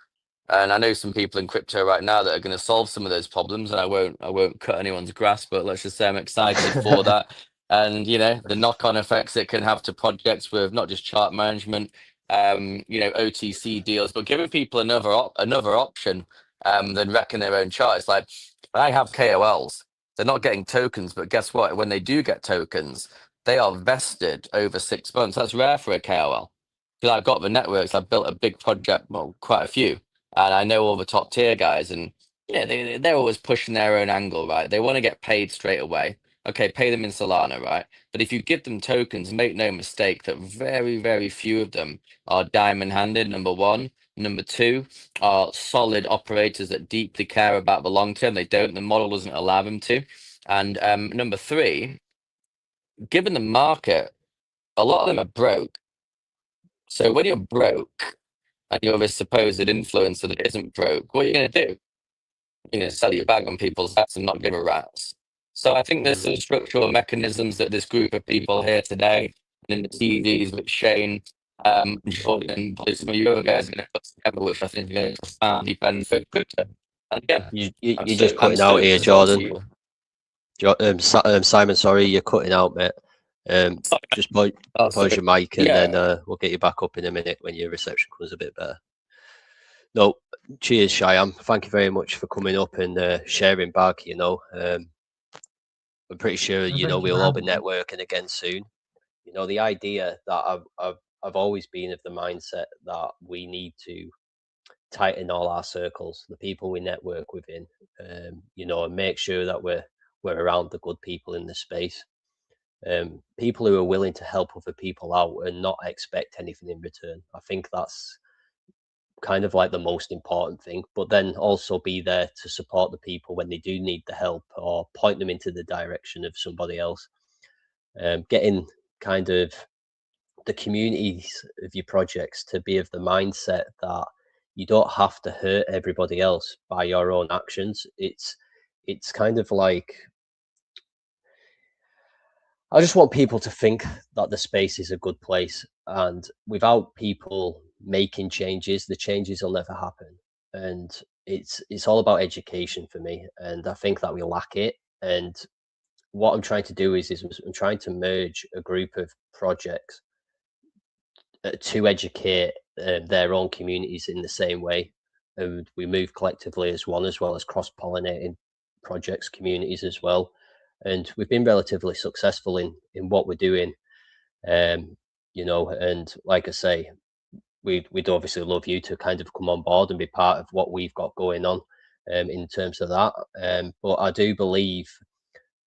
And I know some people in crypto right now that are going to solve some of those problems, and I won't cut anyone's grass, but let's just say I'm excited for that. And the knock-on effects it can have to projects with not just chart management, OTC deals, but giving people another option than wrecking their own chart. It's like, I have KOLs. They're not getting tokens, but guess what? When they do get tokens, they are vested over 6 months. That's rare for a KOL. Because I've got the networks, I've built a big project, well, quite a few. And I know all the top tier guys, and they're always pushing their own angle, right? They want to get paid straight away. Okay, pay them in Solana, right? But if you give them tokens, make no mistake that very, very few of them are diamond handed, number one. Number two, are solid operators that deeply care about the long term. They don't, the model doesn't allow them to. And number three, given the market, a lot of them are broke. So when you're broke, and you're this supposed influencer that isn't broke, what are you going to do? Sell your bag on people's hats and not give a rat's. So I think there's some structural mechanisms that this group of people here today, and in the TVs with Shane, Jordan, and probably some of you other guys are going to put together, which I think is going to profoundly benefit crypto. And again, You're just cutting out here, Jordan. Simon, sorry, you're cutting out, mate. Just pause your mic, and then we'll get you back up in a minute when your reception comes a bit better. No, cheers, Shyam. Thank you very much for coming up and sharing back. I'm pretty sure we'll all be networking again soon. The idea that I've always been of the mindset that we need to tighten all our circles, the people we network within, and make sure that we're around the good people in the space. People who are willing to help other people out and not expect anything in return. I think that's kind of like the most important thing, but then also be there to support the people when they do need the help or point them into the direction of somebody else. Getting kind of the communities of your projects to be of the mindset that you don't have to hurt everybody else by your own actions. It's kind of like, I just want people to think that the space is a good place, and without people making changes, the changes will never happen. And it's all about education for me, and I think that we lack it. And what I'm trying to do is I'm trying to merge a group of projects to educate their own communities in the same way, and we move collectively as one, as well as cross-pollinating projects, communities as well. And we've been relatively successful in what we're doing, you know. And like I say, we'd obviously love you to kind of come on board and be part of what we've got going on in terms of that. But I do believe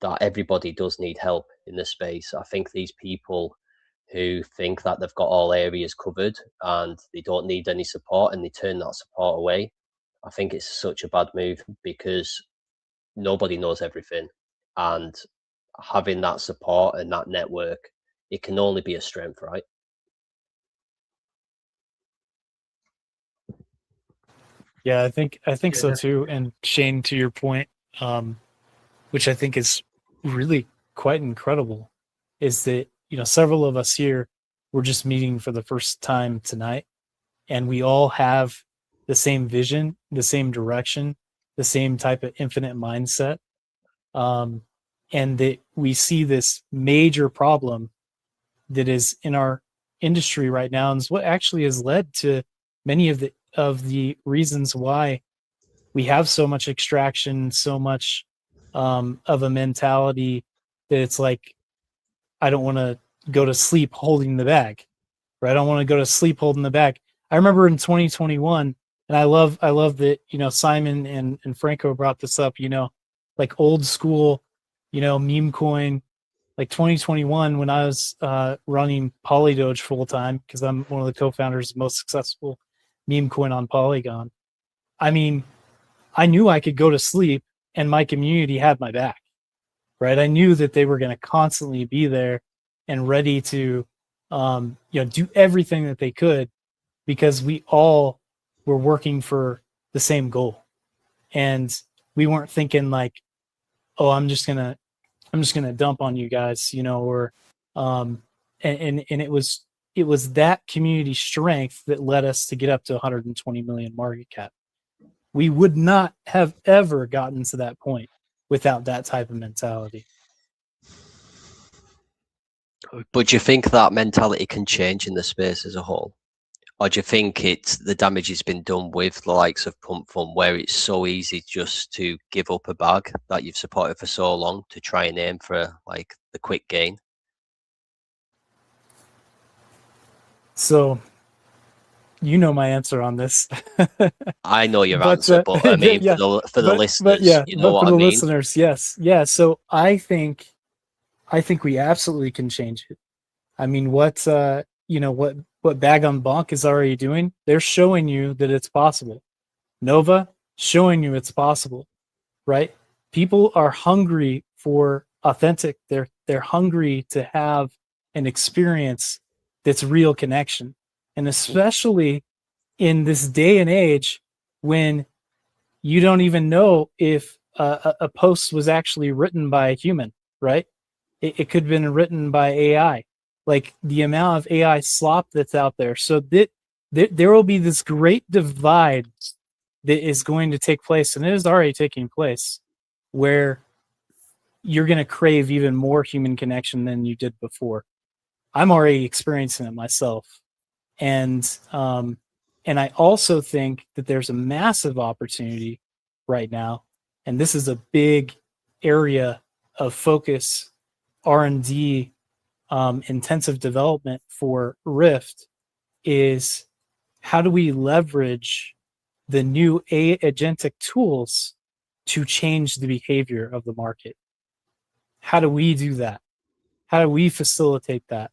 that everybody does need help in this space. I think these people who think that they've got all areas covered and they don't need any support, and they turn that support away, I think it's such a bad move, because nobody knows everything, and having that support and that network, it can only be a strength, right? Yeah, I think so too. And Shane, to your point, which I think is really quite incredible, is that, you know, several of us here were just meeting for the first time tonight, and we all have the same vision, the same direction, the same type of infinite mindset, and that we see this major problem that is in our industry right now, and is what actually has led to many of the reasons why we have so much extraction, so much of a mentality that it's like, I don't want to go to sleep holding the bag, right? I don't want to go to sleep holding the bag. I remember in 2021, and I love that, you know, Simon and Franco brought this up, you know, like old school, you know, meme coin, like 2021, when I was running Polydoge full time, because I'm one of the co-founders of the most successful meme coin on Polygon. I mean, I knew I could go to sleep and my community had my back, right? I knew that they were going to constantly be there and ready to, you know, do everything that they could, because we all were working for the same goal. And we weren't thinking like, oh, I'm just gonna dump on you guys, you know, or and it was that community strength that led us to get up to 120 million market cap. We would not have ever gotten to that point without that type of mentality. But do you think that mentality can change in the space as a whole? Or do you think it's the damage has been done with the likes of Pump Fund, where it's so easy just to give up a bag that you've supported for so long to try and aim for like the quick gain? So, you know my answer on this. I know your But, answer, but I mean, yeah, for the listeners, yeah, you know but what for I the mean? listeners, yes, yeah. So I think we absolutely can change it. I mean, what you know, what Bag on Bonk is already doing, they're showing you that it's possible. NOVAH showing you it's possible, right? People are hungry for authentic. They're hungry to have an experience that's real connection, and especially in this day and age when you don't even know if a post was actually written by a human, right? It could have been written by AI. Like the amount of AI slop that's out there. So there will be this great divide that is going to take place, and it is already taking place, where you're going to crave even more human connection than you did before. I'm already experiencing it myself. And I also think that there's a massive opportunity right now, and this is a big area of focus, R&D, intensive development for RYFT, is how do we leverage the new agentic tools to change the behavior of the market? How do we do that? How do we facilitate that?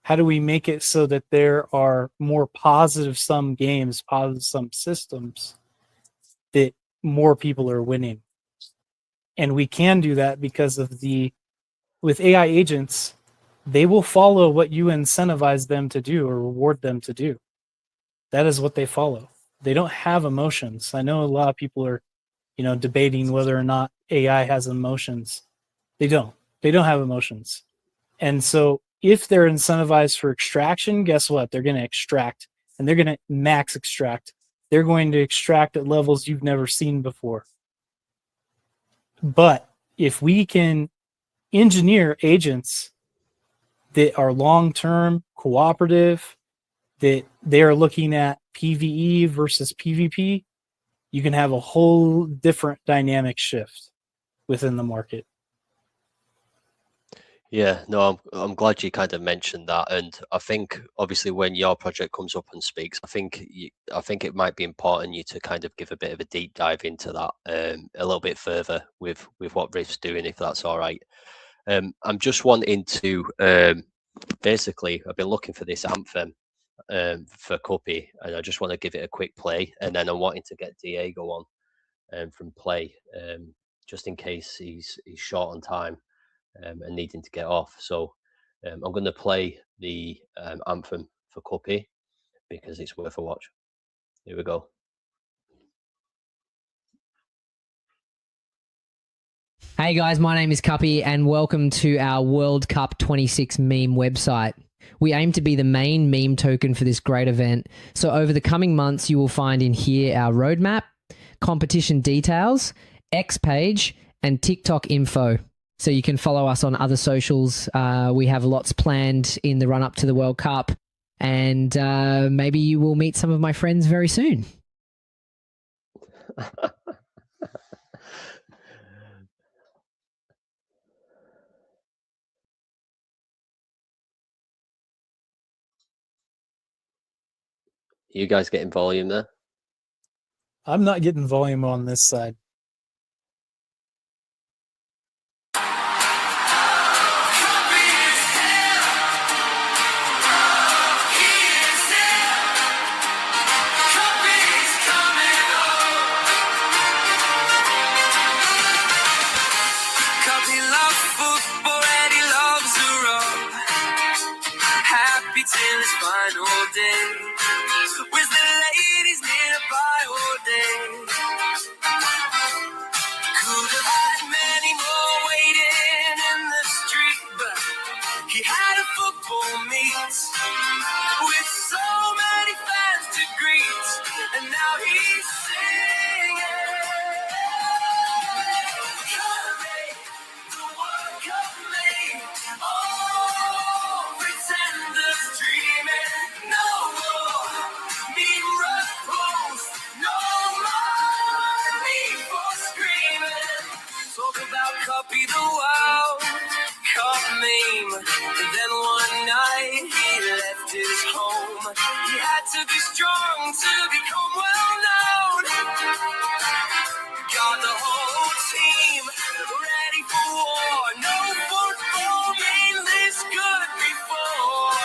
How do we make it so that there are more positive sum games, positive sum systems that more people are winning? And we can do that because of with AI agents, they will follow what you incentivize them to do or reward them to do. That is what they follow. They don't have emotions. I know a lot of people are, you know, debating whether or not AI has emotions. They don't have emotions. And so if they're incentivized for extraction, guess what? They're going to extract, and they're going to max extract. They're going to extract at levels you've never seen before. But if we can engineer agents that are long-term, cooperative, that they are looking at PvE versus PvP, you can have a whole different dynamic shift within the market. Yeah, no, I'm glad you kind of mentioned that, and I think obviously when your project comes up and speaks, I think it might be important you to kind of give a bit of a deep dive into that a little bit further with what RIFT's doing, if that's all right. I'm just wanting to basically, I've been looking for this anthem for CUPPY, and I just want to give it a quick play, and then I'm wanting to get Diego on from Play, just in case he's short on time. And needing to get off. So I'm going to play the anthem for CUPPY because it's worth a watch. Here we go. Hey guys, my name is CUPPY and welcome to our World Cup 26 meme website. We aim to be the main meme token for this great event. So over the coming months, you will find in here our roadmap, competition details, X page, and TikTok info. So you can follow us on other socials. We have lots planned in the run-up to the World Cup. And maybe you will meet some of my friends very soon. You guys getting volume there? I'm not getting volume on this side. Till his final day, with the ladies nearby all day. Could have had many more waiting in the street, but he had a football meet with so many fans to greet, and now he's singing. CUPPY, the World Cup made. Oh, pretenders dreaming. No more meme repost. No more need for screaming. Talk about CUPPY the World Cup meme. And then one night he left his home. He had to be strong to become well known. Got the whole team ready for war. No football been this good before.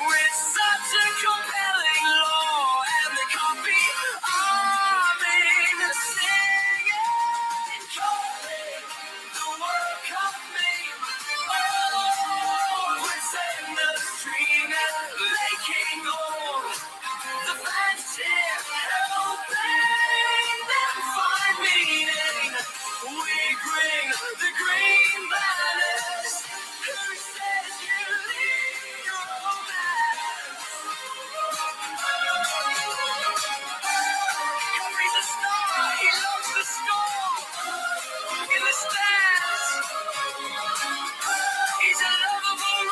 With such a compelling lore, and the CUPPY army singing. CUPPY, the World Cup meme. Oh, pretenders dreaming, making all the fans cheer, helping them find meaning. We bring the green banners. Who says you need romance? CUPPY's a star, he loves the storm. In the stands, he's a lovable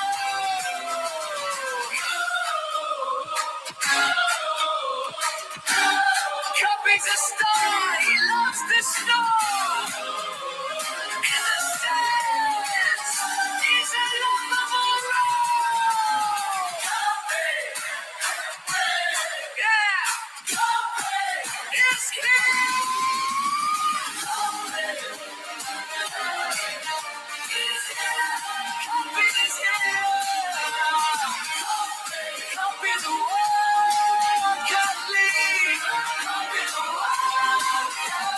CUPPY's a star, he loves the storm. In the stands, he's a lovable CUPPY, yeah, CUPPY is king. CUPPY is here, CUPPY is here. CUPPY the World Cup lead. CUPPY the World Cup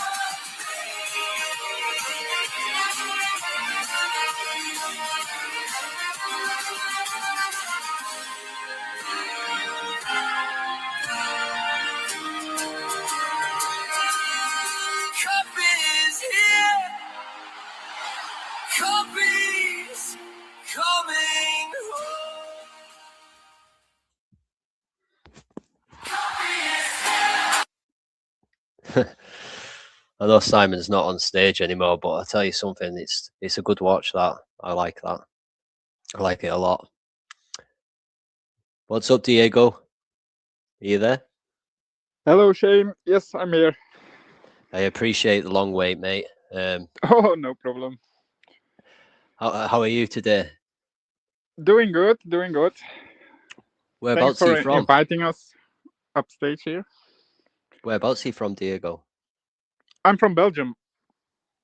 CUPPY's here. CUPPY's coming home. I know Simon's not on stage anymore, but I'll tell you something, it's a good watch that. I like that. I like it a lot. What's up, Diego? Are you there? Hello, Shane. Yes, I'm here. I appreciate the long wait, mate. Oh, no problem. How are you today? Doing good, doing good. Thanks Whereabouts are you for from? inviting us upstage here. Whereabouts are you from, Diego? I'm from Belgium.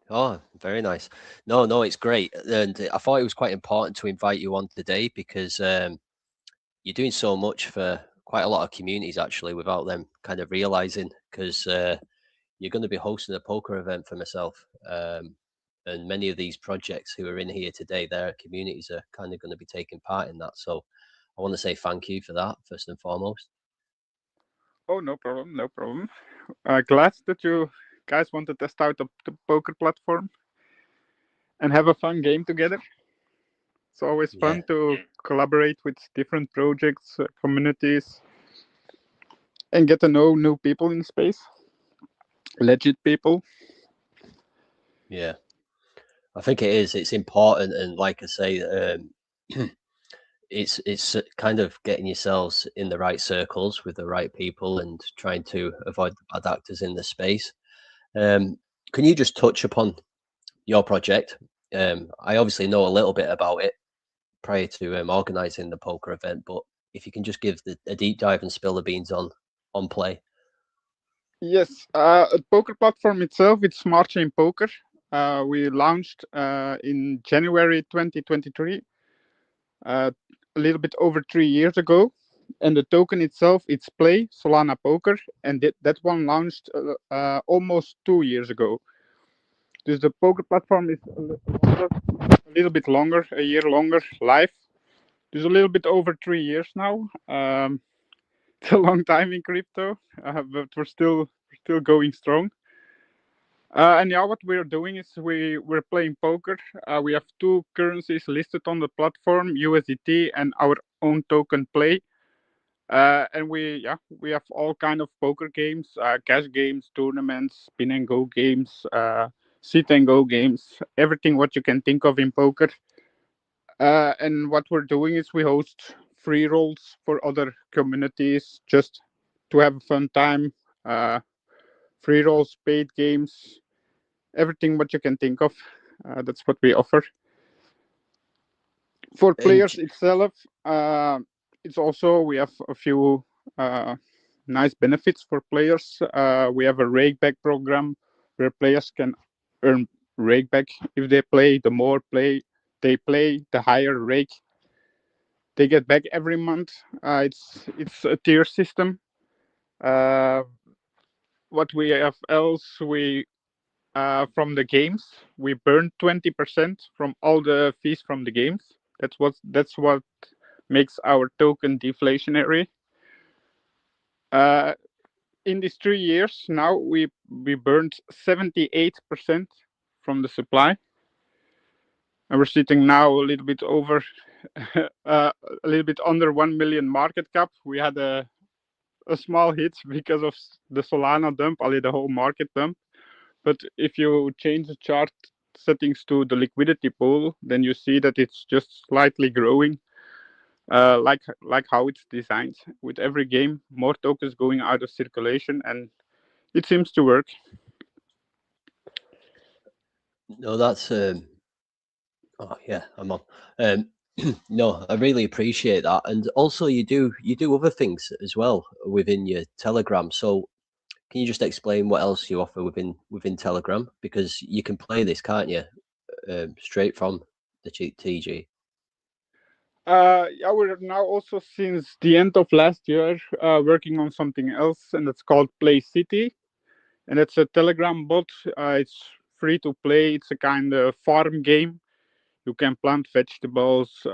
Oh, very nice. No, it's great. And I thought it was quite important to invite you on today because you're doing so much for quite a lot of communities actually without them kind of realizing, because you're going to be hosting a poker event for myself. And many of these projects who are in here today, their communities are kind of going to be taking part in that. So I want to say thank you for that, first and foremost. Oh, no problem, no problem. Glad that you guys want to test out the poker platform and have a fun game together. It's always fun to collaborate with different projects, communities, and get to know new people in space. Legit people. Yeah, I think it is. It's important, and like I say, it's kind of getting yourselves in the right circles with the right people and trying to avoid the bad actors in the space. Can you just touch upon your project? I obviously know a little bit about it prior to organizing the poker event, but if you can just give a deep dive and spill the beans on play. Yes, the poker platform itself, it's Smart Chain Poker. We launched in January 2023, a little bit over 3 years ago. And the token itself, it's Play Solana Poker, and that one launched almost 2 years ago. Dus the poker platform is a little bit longer, a year longer live. Dus a little bit over 3 years now. It's a long time in crypto, but we're still going strong. And yeah, what we're doing is we're playing poker. We have two currencies listed on the platform, USDT and our own token Play. And we have all kind of poker games, cash games, tournaments, spin and go games, sit and go games, everything what you can think of in poker. And what we're doing is we host free rolls for other communities just to have a fun time. Free rolls, paid games, everything what you can think of. That's what we offer. For players itself, it's also, we have a few nice benefits for players. We have a rakeback program where players can earn rakeback if they play. The more they play, the higher rake they get back every month. It's a tier system. What we have else, we from the games, we burn 20% from all the fees from the games. That's what makes our token deflationary. In these 3 years now, we burned 78% from the supply, and we're sitting now a little bit over, a little bit under 1 million market cap. We had a small hit because of the Solana dump, only the whole market dump. But if you change the chart settings to the liquidity pool, then you see that it's just slightly growing, like how it's designed. With every game, more tokens going out of circulation, and it seems to work. No, that's oh yeah, I'm on. No, I really appreciate that, and also you do other things as well within your Telegram. So can you just explain what else you offer within Telegram? Because you can play this, can't you, straight from the TG? Yeah, we're now also, since the end of last year, working on something else, and it's called Play City, and it's a Telegram bot. It's free to play. It's a kind of farm game. You can plant vegetables,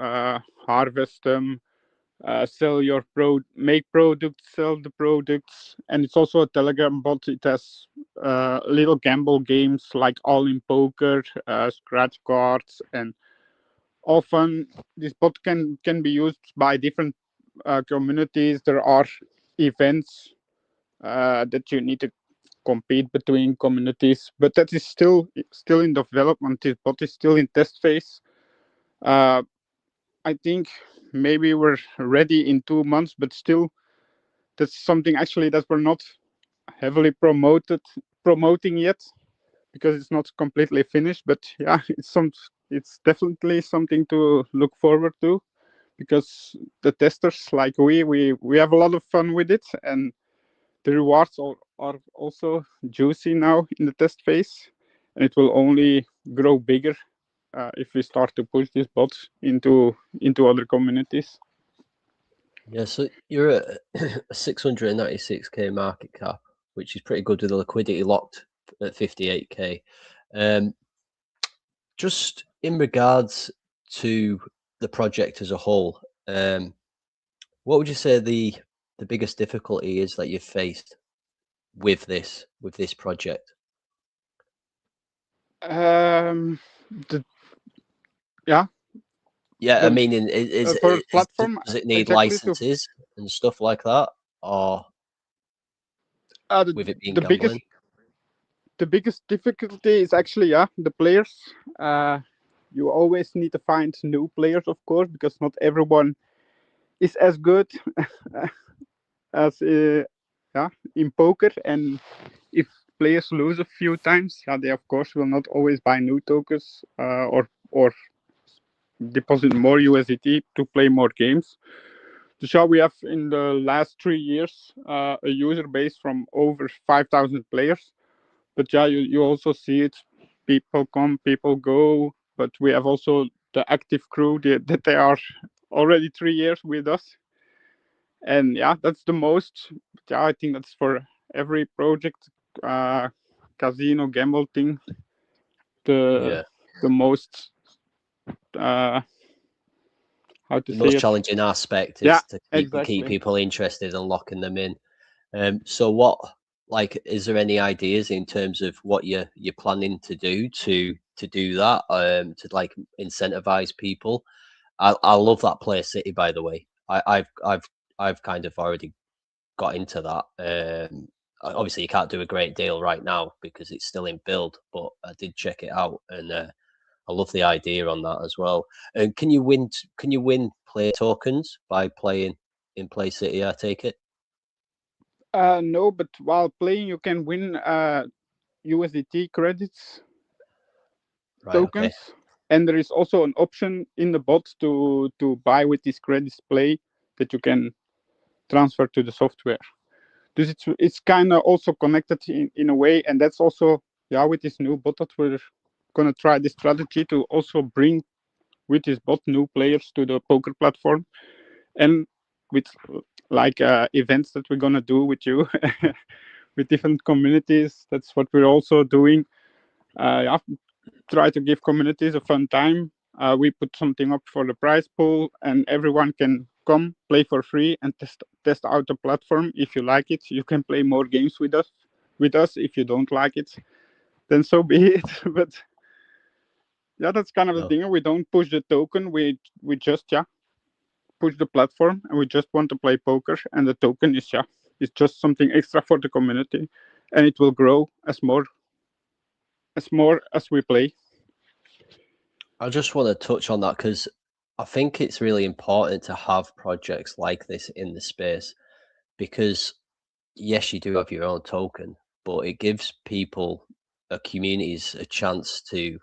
harvest them, make products, sell the products, and it's also a Telegram bot. It has little gamble games like All in Poker, scratch cards, and often this bot can be used by different communities. There are events that you need to compete between communities, but that is still in development. This bot is still in test phase. I think maybe we're ready in 2 months, but still, that's something actually that we're not heavily promoting yet, because it's not completely finished. But yeah, it's definitely something to look forward to, because the testers like we have a lot of fun with it, and the rewards are also juicy now in the test phase, and it will only grow bigger if we start to push these bots into other communities. Yeah, so you're at a 696k market cap, which is pretty good with the liquidity locked at 58k. Just in regards to the project as a whole, what would you say the biggest difficulty is that you've faced with this project? The yeah Yeah, I the mean, for platform does it need exactly to licenses and stuff like that, or with it being the gambling? biggest difficulty is actually the players. You always need to find new players, of course, because not everyone is as good as in poker. And if players lose a few times, they of course will not always buy new tokens or deposit more USDT to play more games. So we have in the last 3 years a user base from over 5,000 players. But yeah, you also see it. People come, people go. But we have also the active crew that they are already 3 years with us. And yeah, that's the most. Yeah, I think that's for every project, casino gamble thing. The most how to The say most it? challenging aspect Yeah, is to keep exactly. people interested and locking them in. So what, like, is there any ideas in terms of what you're planning to do to do that, to like incentivize people? I love that Play City, by the way. I've kind of already got into that. Obviously you can't do a great deal right now because it's still in build, but I did check it out, and I love the idea on that as well. And can you win play tokens by playing in Play City, I take it? No, but while playing, you can win USDT credits, Right, tokens, okay. and there is also an option in the bot to buy with these credits play that you can transfer to the software. Dus it's kind of also connected in a way, and that's also with this new bot that we're gonna try this strategy to also bring with this bot new players to the poker platform, and with like events that we're gonna do with you with different communities. That's what we're also doing. Try to give communities a fun time. We put something up for the prize pool, and everyone can come play for free and test out the platform. If you like it, you can play more games with us. If you don't like it, then so be it. But yeah, that's kind of the thing. We don't push the token. We just push the platform, and we just want to play poker. And the token is it's just something extra for the community, and it will grow as we play. I just want to touch on that because I think it's really important to have projects like this in the space, because yes, you do have your own token, but it gives people, communities, a chance to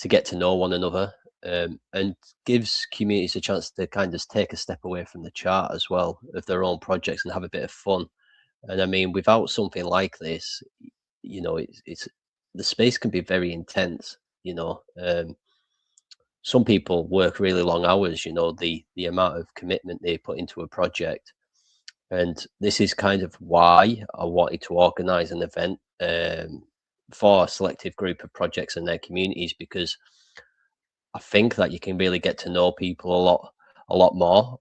get to know one another, and gives communities a chance to kind of take a step away from the chart as well of their own projects and have a bit of fun. And I mean, without something like this, you know, it's the space can be very intense, you know. Some people work really long hours, you know, the amount of commitment they put into a project. And this is kind of why I wanted to organize an event for a selective group of projects and their communities, because I think that you can really get to know people a lot more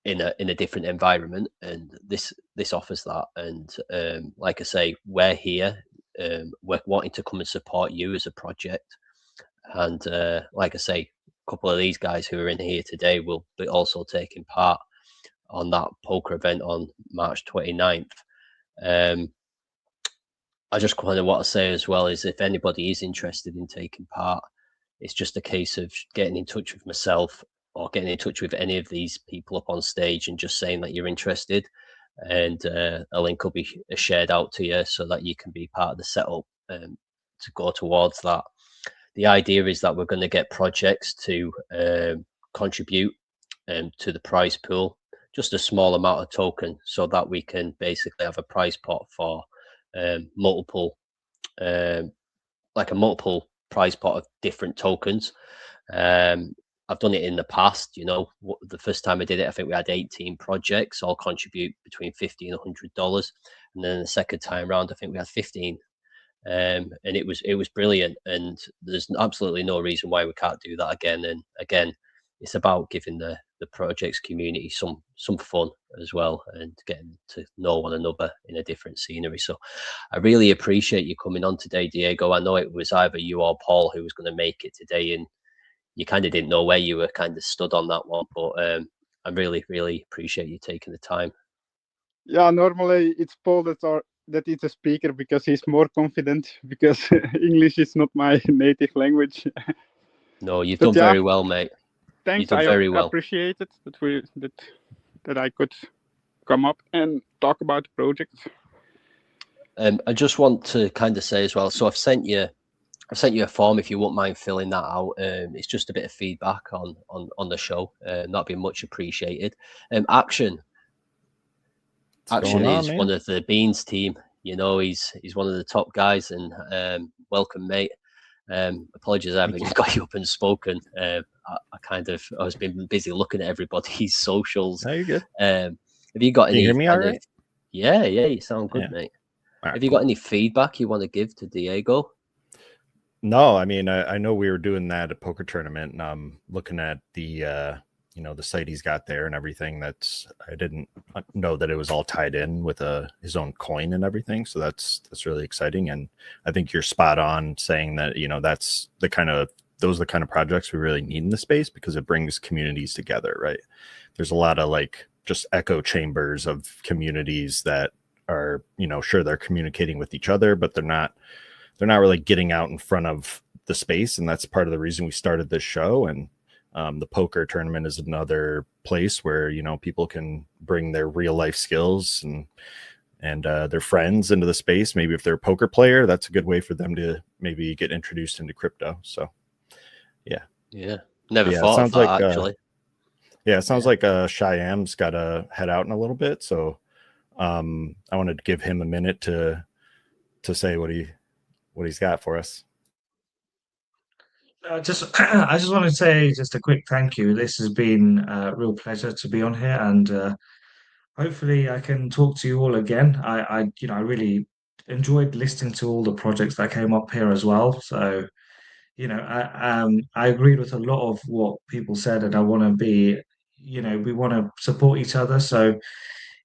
in a different environment, and this offers that. And like I say, we're here, we're wanting to come and support you as a project. And like I say, a couple of these guys who are in here today will be also taking part on that poker event on March 29th. I just kind of want to say as well is, if anybody is interested in taking part, It's just a case of getting in touch with myself or getting in touch with any of these people up on stage and just saying that you're interested, and a link will be shared out to you so that you can be part of the setup to go towards that. The idea is that we're going to get projects to contribute to the prize pool, just a small amount of token, so that we can basically have a prize pot for multiple prize pot of different tokens. I've done it in the past. The first time I did it, I think we had 18 projects all contribute between $50 and $100, and then the second time around I think we had 15, and it was brilliant, and there's absolutely no reason why we can't do that again. And again, it's about giving the projects community some fun as well, and getting to know one another in a different scenery. So I really appreciate you coming on today, Diego. I know it was either you or Paul who was going to make it today, and you kind of didn't know where you were kind of stood on that one, but I really, really appreciate you taking the time. Yeah, normally it's Paul that is a speaker because he's more confident, because English is not my native language. No, you've done very well, mate. Thanks, I very well. Appreciate it that I could come up and talk about the project. I just want to kind of say as well, so I've sent you a form if you wouldn't mind filling that out. It's just a bit of feedback on the show. That'd be much appreciated. Action is one of the Beans team. He's one of the top guys, and welcome, mate. Apologies I haven't got you up and spoken. I was been busy looking at everybody's socials. No, you're good. Have you got any? Can you hear me all right? Yeah, you sound good, mate. Right, have you got any feedback you want to give to Diego? No, I mean, I know we were doing that at poker tournament, and I'm looking at the the site he's got there and everything. I didn't know that it was all tied in with his own coin and everything. So that's really exciting. And I think you're spot on saying that, those are the kind of projects we really need in the space, because it brings communities together, right? There's a lot of just echo chambers of communities that are, sure, they're communicating with each other, but they're not really getting out in front of the space. And that's part of the reason we started this show. And the poker tournament is another place where, people can bring their real life skills and their friends into the space. Maybe if they're a poker player, that's a good way for them to maybe get introduced into crypto. So, yeah. Never thought of that, actually. It sounds like Shyam's got to head out in a little bit. So I wanted to give him a minute to say what he's got for us. I just want to say just a quick thank you. This has been a real pleasure to be on here, and hopefully I can talk to you all again. I really enjoyed listening to all the projects that came up here as well. So, I agreed with a lot of what people said, and I want to be, we want to support each other. So,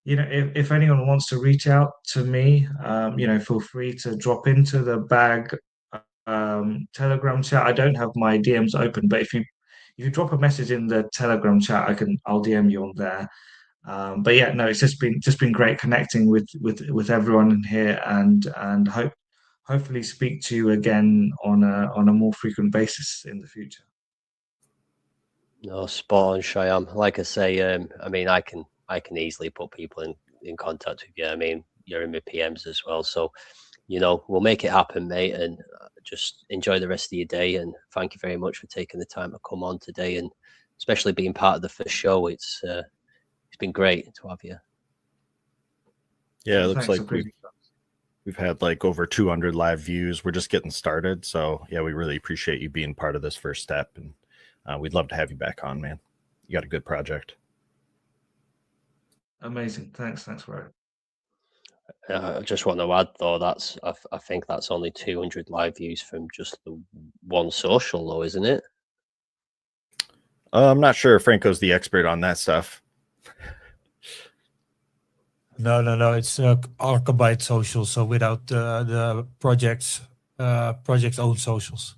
if anyone wants to reach out to me, feel free to drop into the bag Telegram chat. I don't have my DMs open, but if you drop a message in the Telegram chat, I'll DM you on there. But yeah, no, it's just been great connecting with everyone in here, and hopefully speak to you again on a more frequent basis in the future. No, spot on, Shyam. Like I say, I mean, I can easily put people in contact with you. I mean, you're in my PMs as well, so we'll make it happen, mate. And just enjoy the rest of your day. And thank you very much for taking the time to come on today, and especially being part of the first show. It's been great to have you. Yeah, it looks like we've had over 200 live views. We're just getting started. So yeah, we really appreciate you being part of this first step, and we'd love to have you back on, man. You got a good project. Amazing. Thanks, Rory. I just want to add, though, I think that's only 200 live views from just the one social, though, isn't it? I'm not sure. Franco's the expert on that stuff. No. It's Archibald social, so without the project's own socials.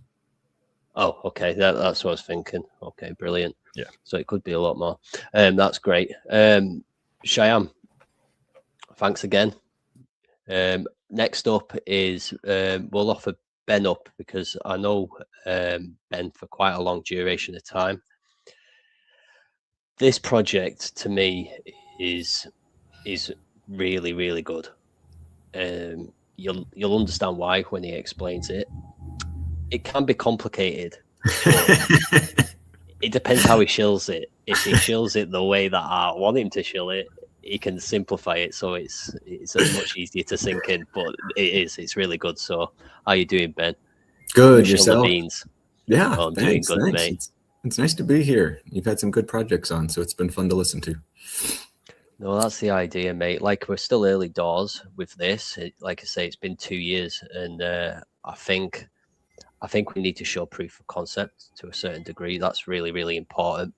Oh, okay. That's what I was thinking. Okay, brilliant. Yeah. So it could be a lot more. That's great. Shyam, thanks again. Next up is we'll offer Ben up because I know Ben for quite a long duration of time. This project to me is really, really good. You'll understand why when he explains it. It can be complicated. It depends how he shills it. If he shills it the way that I want him to shill it, he can simplify it so it's much easier to sink in. But it's really good. So how you doing, Ben? Good. You shill Yourself? the beans. Yeah, I'm thanks, doing good, thanks. mate. It's nice to be here. You've had some good projects on, so it's been fun to listen to. No, that's the idea, mate. Like, we're still early doors with this. Like I say, it's been 2 years, and I think we need to show proof of concept to a certain degree. That's really, really important.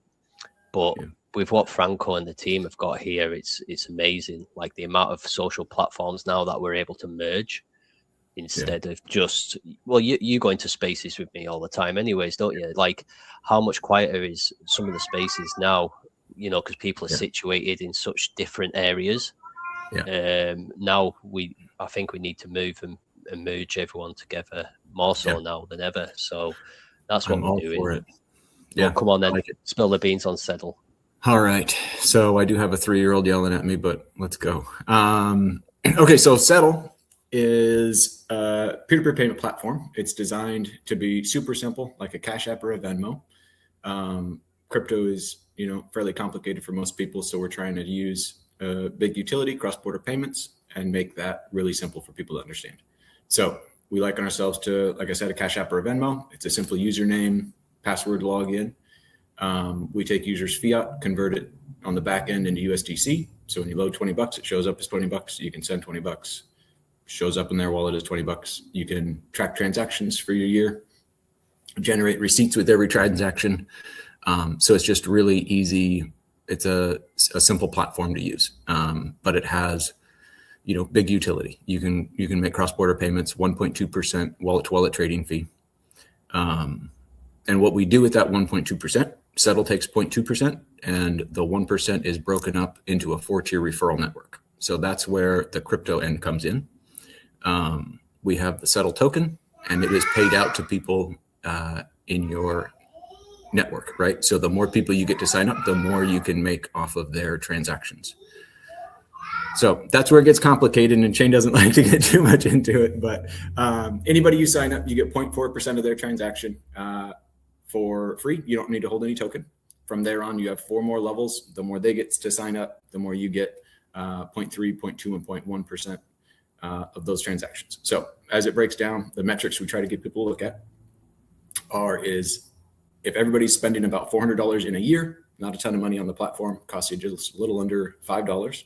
But with what Franco and the team have got here, it's amazing. Like the amount of social platforms now that we're able to merge instead of just, well, you go into spaces with me all the time anyways, don't you? Like, how much quieter is some of the spaces now, you know, because people are situated in such different areas. Now I think we need to move and merge everyone together more so now than ever. So that's what we're doing. For it. Well, come on then, spill the beans on SEDL. All right. So I do have a 3-year-old yelling at me, but let's go. Okay, so SEDL is a peer-to-peer payment platform. It's designed to be super simple, like a Cash App or a Venmo. Crypto is, fairly complicated for most people, so we're trying to use a big utility, cross-border payments, and make that really simple for people to understand. So we liken ourselves to, like I said, a Cash App or a Venmo. It's a simple username, password login. We take users' fiat, convert it on the back end into USDC. So when you load $20, it shows up as $20. You can send $20. Shows up in their wallet as $20. You can track transactions for your year, generate receipts with every transaction. So it's just really easy. It's a simple platform to use, but it has, big utility. You can make cross-border payments, 1.2% wallet-to-wallet trading fee. And what we do with that 1.2%, SEDL takes 0.2%, and the 1% is broken up into a 4-tier referral network. So that's where the crypto end comes in. We have the SEDL token, and it is paid out to people in your network, right? So the more people you get to sign up, the more you can make off of their transactions. So that's where it gets complicated, and Shane doesn't like to get too much into it, but anybody you sign up, you get 0.4% of their transaction for free. You don't need to hold any token. From there on, you have 4 more levels. The more they get to sign up, the more you get 0.3, 0.2, and 0.1% of those transactions. So as it breaks down, the metrics we try to get people to look at is if everybody's spending about $400 in a year, not a ton of money on the platform, costs you just a little under $5,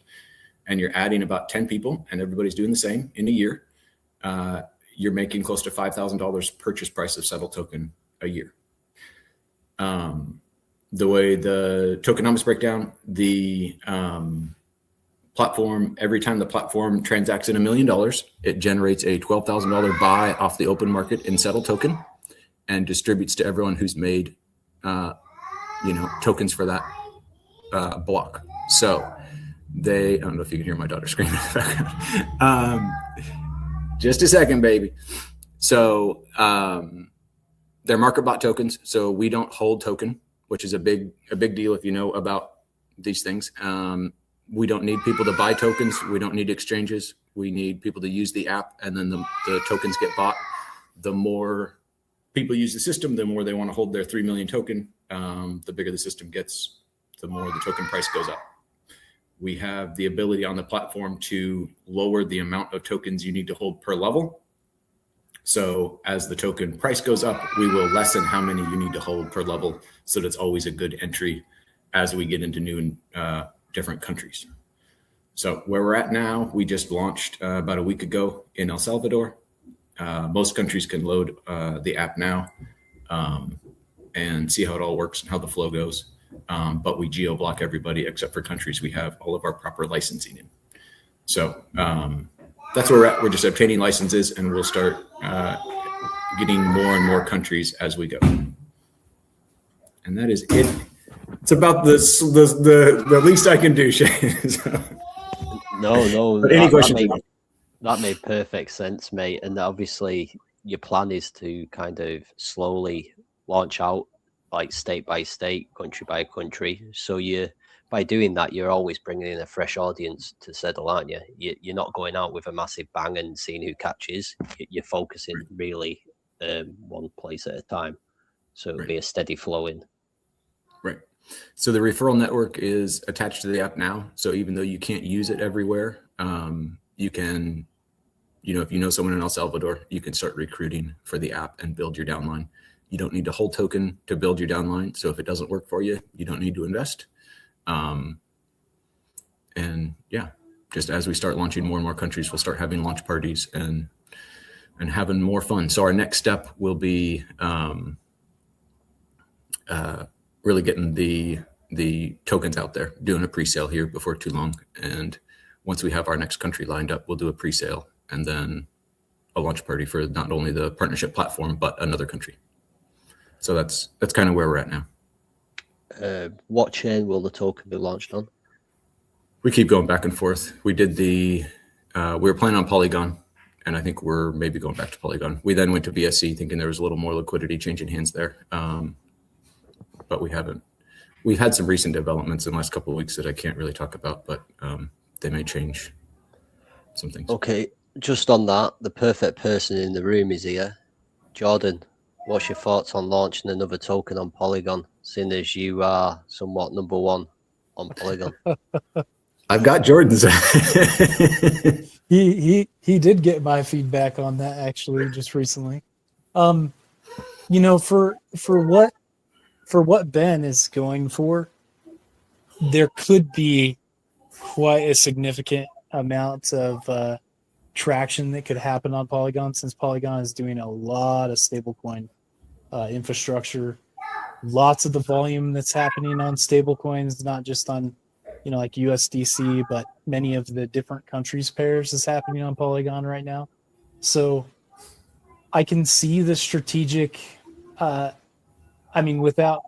and you're adding about 10 people and everybody's doing the same in a year, you're making close to $5,000 purchase price of SEDL token a year. The way the tokenomics break down, the platform, every time the platform transacts in $1 million, it generates a $12,000 buy off the open market in SEDL token and distributes to everyone who's made, tokens for that block. So I don't know if you can hear my daughter screaming in the background. Just a second, baby. So they're market bot tokens. So we don't hold token, which is a big deal if you know about these things. We don't need people to buy tokens. We don't need exchanges. We need people to use the app, and then the tokens get bought. The more people use the system, the more they want to hold their 3 million token. The bigger the system gets, the more the token price goes up. We have the ability on the platform to lower the amount of tokens you need to hold per level. So as the token price goes up, we will lessen how many you need to hold per level. So that's always a good entry as we get into new and different countries. So where we're at now, we just launched about a week ago in El Salvador. Most countries can load the app now and see how it all works and how the flow goes. But we geo-block everybody except for countries we have all of our proper licensing in. So that's where we're at. We're just obtaining licenses, and we'll start getting more and more countries as we go. And that is it. It's about the least I can do, Shane. So. No. But any questions? That made perfect sense, mate. And obviously, your plan is to kind of slowly launch out, like state by state, country by country. So by doing that, you're always bringing in a fresh audience to SEDL, aren't you? You're not going out with a massive bang and seeing who catches. You're focusing really one place at a time. So it'll be a steady flow in. Right. So the referral network is attached to the app now. So even though you can't use it everywhere, you can, if you know someone in El Salvador, you can start recruiting for the app and build your downline. You don't need to hold token to build your downline. So if it doesn't work for you, you don't need to invest. And yeah, just as we start launching more and more countries, we'll start having launch parties and having more fun. So our next step will be really getting the tokens out there, doing a pre-sale here before too long. And once we have our next country lined up, we'll do a pre-sale and then a launch party for not only the partnership platform, but another country. So that's kind of where we're at now. What chain will the token be launched on? We keep going back and forth. We did we were planning on Polygon, and I think we're maybe going back to Polygon. We then went to BSC thinking there was a little more liquidity changing hands there. But we haven't. We've had some recent developments in the last couple of weeks that I can't really talk about, but they may change some things. Okay, just on that, the perfect person in the room is here. Jordan, what's your thoughts on launching another token on Polygon, seeing as you are somewhat number one on Polygon? I've got Jordan's. He did get my feedback on that actually just recently. For what Ben is going for, there could be quite a significant amount of traction that could happen on Polygon, since Polygon is doing a lot of stablecoin infrastructure. Lots of the volume that's happening on stablecoins, not just on like USDC, but many of the different countries pairs is happening on Polygon right now. So I can see the strategic without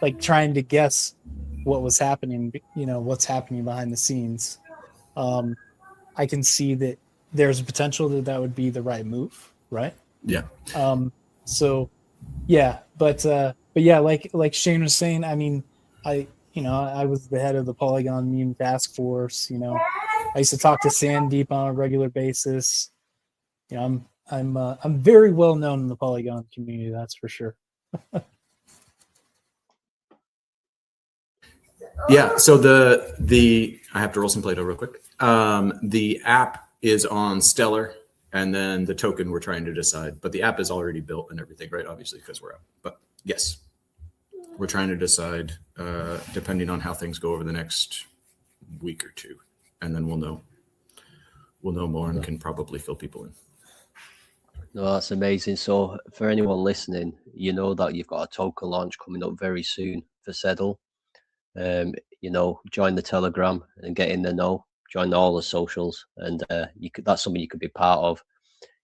like trying to guess what was happening, what's happening behind the scenes. I can see that there's a potential that would be the right move, right? Yeah. So yeah, but yeah, like Shane was saying, I was the head of the Polygon meme task force. I used to talk to Sandeep on a regular basis. I'm very well known in the Polygon community, that's for sure. Yeah. So the I have to roll some Play-Doh real quick. The app is on Stellar, and then the token we're trying to decide. But the app is already built and everything, right? Obviously, because we're out. But yes, we're trying to decide depending on how things go over the next week or two, and then we'll know more and can probably fill people in. No, that's amazing. So for anyone listening, you know that you've got a token launch coming up very soon for SEDL. Join the Telegram and get in the know. Join all the socials, and that's something you could be part of.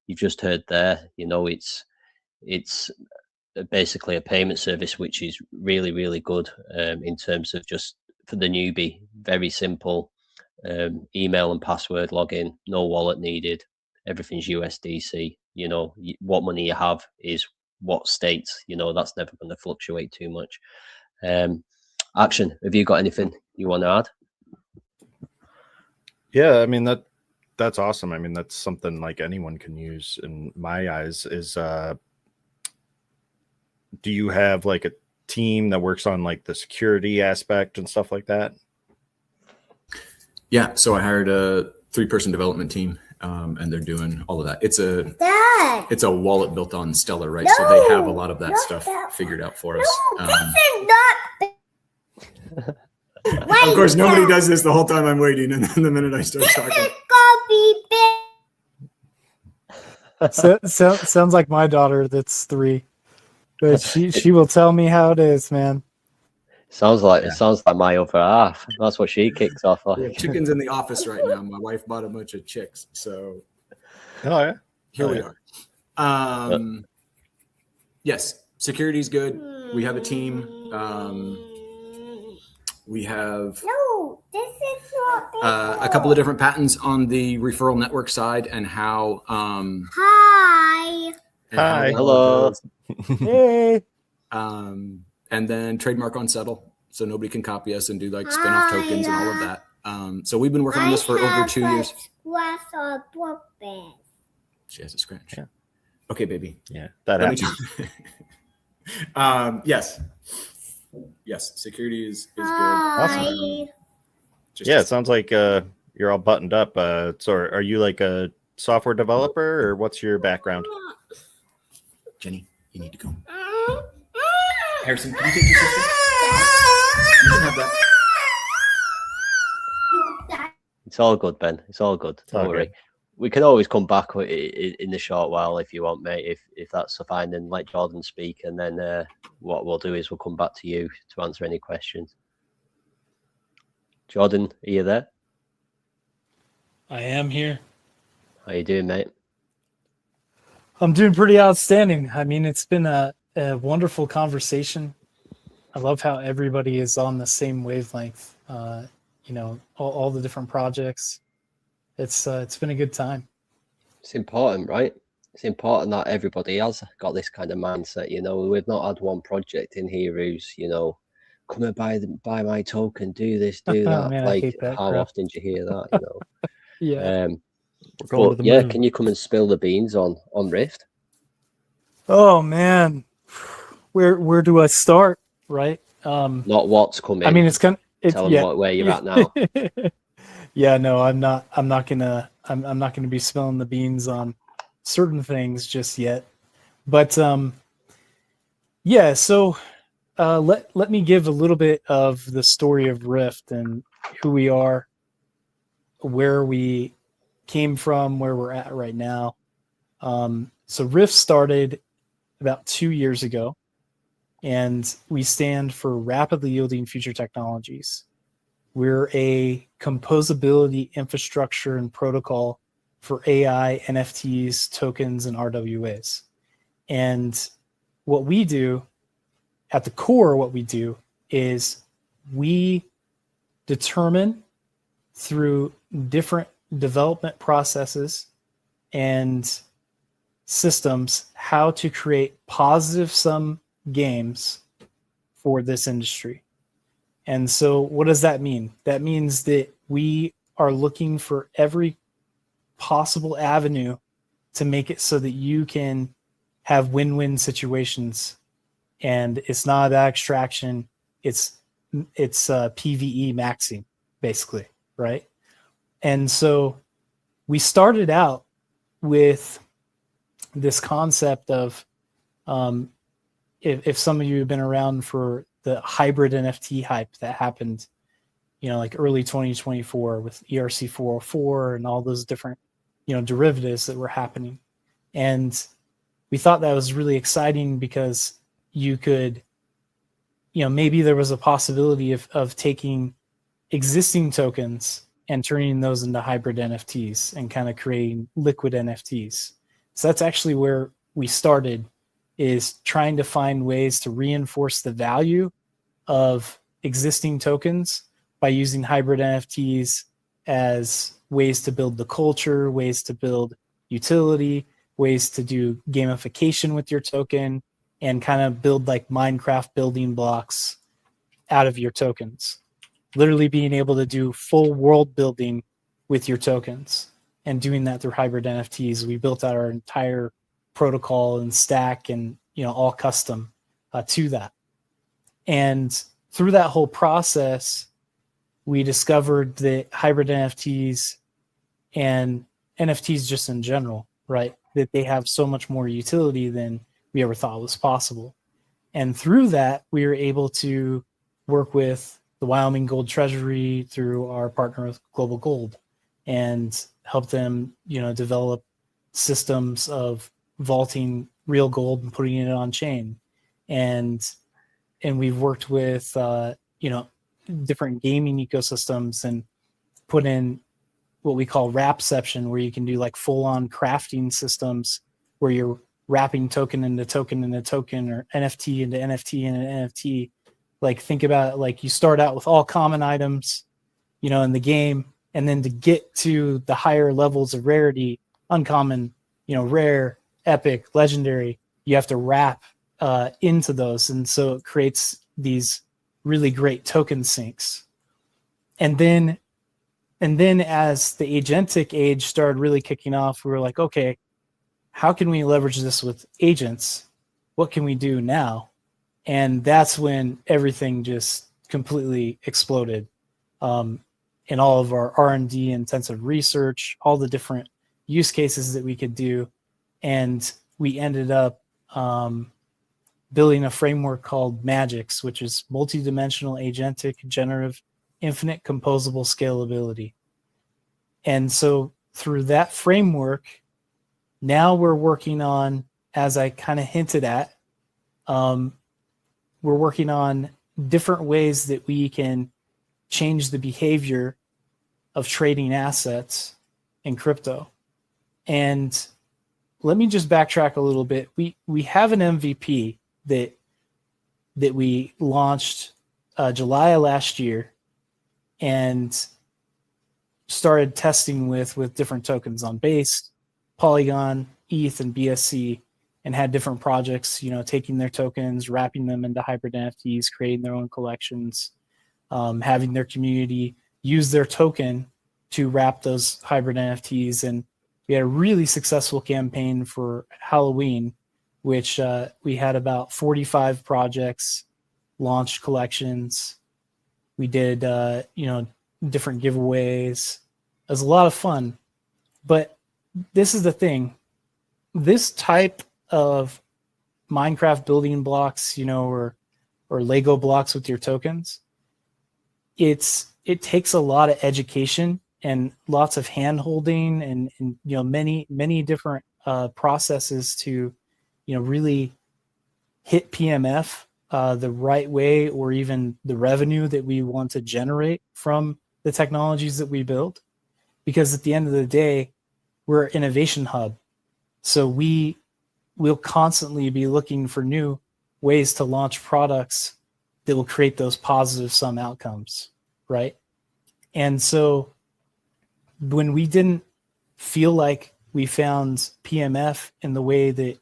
You've just heard there. It's basically a payment service which is really, really good in terms of just for the newbie. Very simple. Email and password login. No wallet needed. Everything's USDC. What money you have is what states. That's never going to fluctuate too much. Action, have you got anything you want to add? Yeah, that's awesome. That's something like anyone can use in my eyes. Is do you have like a team that works on like the security aspect and stuff like that? Yeah, so I hired a 3-person development team, and they're doing all of that. It's a wallet built on Stellar, right? So they have a lot of that stuff figured out for us. Of course, nobody does this the whole time I'm waiting, and then the minute I start talking. Sounds like my daughter that's 3, but she will tell me how it is, man. Sounds like my other half. That's what she kicks off like. We have chickens in the office right now. My wife bought a bunch of chicks, so here we are. Yes, security's good. We have a team. We have a couple of different patents on the referral network side and how Hi. Hi. Hello. Hey. and then trademark on Settle, so nobody can copy us and do like spin-off tokens and all of that. So we've been working on this for over 2 years. She has a scratch. Yeah. Okay, baby. Yeah, that Let me happens. Yes, security is good. Awesome. Just Yeah, it sounds like you're all buttoned up. So are you like a software developer, or what's your background? Jenny, you need to go. Harrison, can you take your sister? You can have that. It's all good, Ben. It's all good. Don't worry. good. We can always come back in the short while if you want, mate. If that's fine, then let Jordan speak, and then what we'll do is we'll come back to you to answer any questions. Jordan, are you there? I am here. How you doing, mate? I'm doing pretty outstanding. I mean, it's been a wonderful conversation. I love how everybody is on the same wavelength. All the different projects. It's been a good time. It's important, right? It's important that everybody has got this kind of mindset. We've not had one project in here who's, come and buy my token, do this, do that. Man, I hate that how crap. often do you hear that? Yeah. But yeah, can you come and spill the beans on Rift? Oh man, where do I start? Right. Not what's coming. I mean, it's kind of. Tell them where you're at now. Yeah, no, I'm not gonna be spilling the beans on certain things just yet. But yeah, so let me give a little bit of the story of Rift and who we are, where we came from, where we're at right now. So Rift started about 2 years ago, and we stand for Rapidly Yielding Future Technologies. We're a composability infrastructure and protocol for AI, NFTs, tokens, and RWAs. And what we do, at the core, what we do is we determine through different development processes and systems how to create positive sum games for this industry. And so what does that mean? That means that we are looking for every possible avenue to make it so that you can have win-win situations. And it's not about extraction. It's PvE maxing, basically, right? And so we started out with this concept of if some of you have been around for the hybrid NFT hype that happened, like early 2024 with ERC 404 and all those different, derivatives that were happening. And we thought that was really exciting because you could, maybe there was a possibility of taking existing tokens and turning those into hybrid NFTs and kind of creating liquid NFTs. So that's actually where we started, is trying to find ways to reinforce the value of existing tokens by using hybrid NFTs as ways to build the culture, ways to build utility, ways to do gamification with your token, and kind of build like Minecraft building blocks out of your tokens. Literally being able to do full world building with your tokens and doing that through hybrid NFTs. We built out our entire protocol and stack and, all custom to that. And through that whole process, we discovered that hybrid NFTs and NFTs just in general, right, that they have so much more utility than we ever thought was possible. And through that, we were able to work with the Wyoming Gold Treasury through our partner with Global Gold and help them, develop systems of vaulting real gold and putting it on chain. And we've worked with, different gaming ecosystems and put in what we call wrapception, where you can do like full on crafting systems where you're wrapping token into token into token, or NFT into NFT into NFT. Like, think about it, like you start out with all common items, in the game, and then to get to the higher levels of rarity, uncommon, rare, epic, legendary, you have to wrap into those, and so it creates these really great token sinks. And then as the agentic age started really kicking off, we were like, okay, how can we leverage this with agents? What can we do now? And that's when everything just completely exploded. In all of our R&D intensive research, all the different use cases that we could do. And we ended up building a framework called MAGIX, which is multidimensional agentic generative infinite composable scalability. And so through that framework, now we're working on, as I kind of hinted at, we're working on different ways that we can change the behavior of trading assets in crypto. And let me just backtrack a little bit. We have an MVP that we launched July of last year and started testing with different tokens on Base, Polygon, ETH, and BSC, and had different projects, taking their tokens, wrapping them into hybrid NFTs, creating their own collections, having their community use their token to wrap those hybrid NFTs. And we had a really successful campaign for Halloween, which we had about 45 projects, launched collections. We did, different giveaways. It was a lot of fun. But this is the thing. This type of Minecraft building blocks, or Lego blocks with your tokens, it takes a lot of education and lots of hand holding and many different processes to really hit PMF the right way, or even the revenue that we want to generate from the technologies that we build. Because at the end of the day, we're an innovation hub. So we'll constantly be looking for new ways to launch products that will create those positive sum outcomes, right? And so when we didn't feel like we found PMF in the way that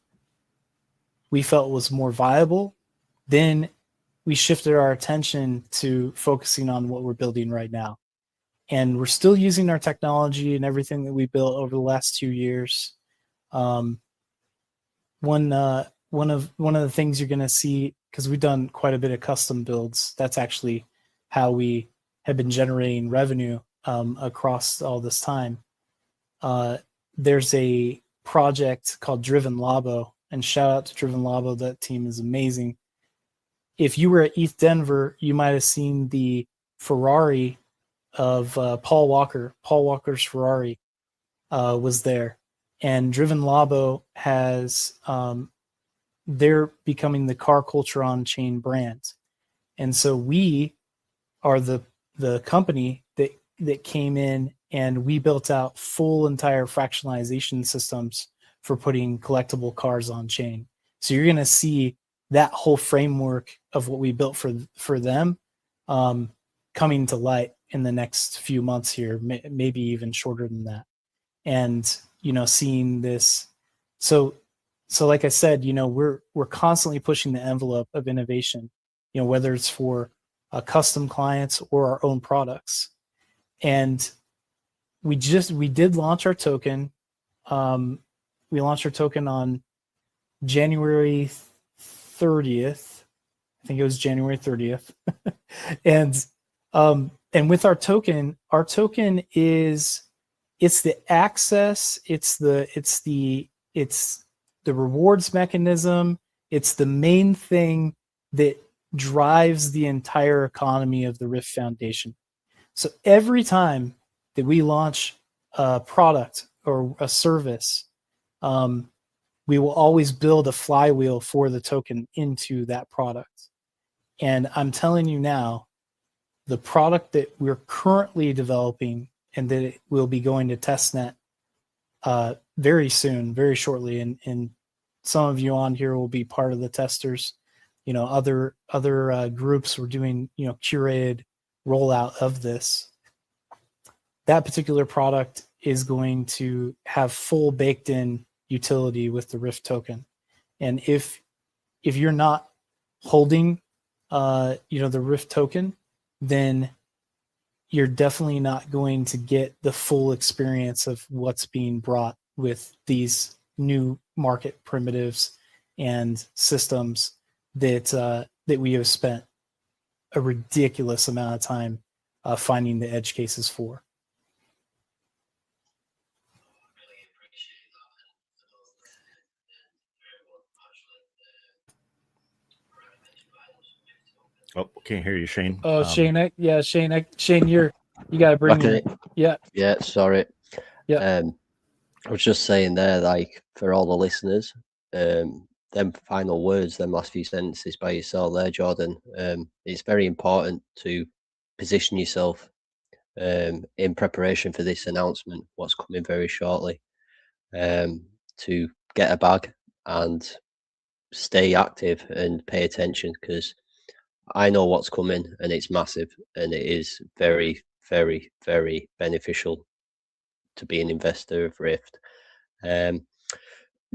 we felt was more viable, then we shifted our attention to focusing on what we're building right now. And we're still using our technology and everything that we built over the last 2 years. One of the things you're going to see, because we've done quite a bit of custom builds, that's actually how we have been generating revenue across all this time. There's a project called Driven Labo, and shout out to Driven Labo. That team is amazing. If you were at ETH Denver, you might have seen the Ferrari of Paul Walker. Paul Walker's Ferrari was there. And Driven Labo has, they're becoming the car culture on chain brand. And so we are the company that came in and we built out full entire fractionalization systems for putting collectible cars on chain. So you're going to see that whole framework of what we built for them coming to light in the next few months here, maybe even shorter than that. And, seeing this. So like I said, we're constantly pushing the envelope of innovation, whether it's for custom clients or our own products. And we did launch our token. We launched our token on January 30th. I think it was January 30th. And with our token is, it's the access, it's the rewards mechanism, it's the main thing that drives the entire economy of the RIFT Foundation. So every time that we launch a product or a service, we will always build a flywheel for the token into that product. And I'm telling you now, the product that we're currently developing and that it will be going to testnet very soon, very shortly, and some of you on here will be part of the testers. Other groups were doing curated rollout of this. that particular product is going to have full baked in utility with the RIFT token. And if you're not holding the RIFT token, then you're definitely not going to get the full experience of what's being brought with these new market primitives and systems that we have spent a ridiculous amount of time finding the edge cases for. Oh, can't hear you, Shane. Oh, Shane, Shane, you got to bring it. Yeah, sorry. Yeah. I was just saying there, like, for all the listeners, them final words, them last few sentences by yourself there, Jordan. It's very important to position yourself in preparation for this announcement, what's coming very shortly, to get a bag and stay active and pay attention, because I know what's coming and it's massive, and it is very, very, very beneficial to be an investor of RIFT.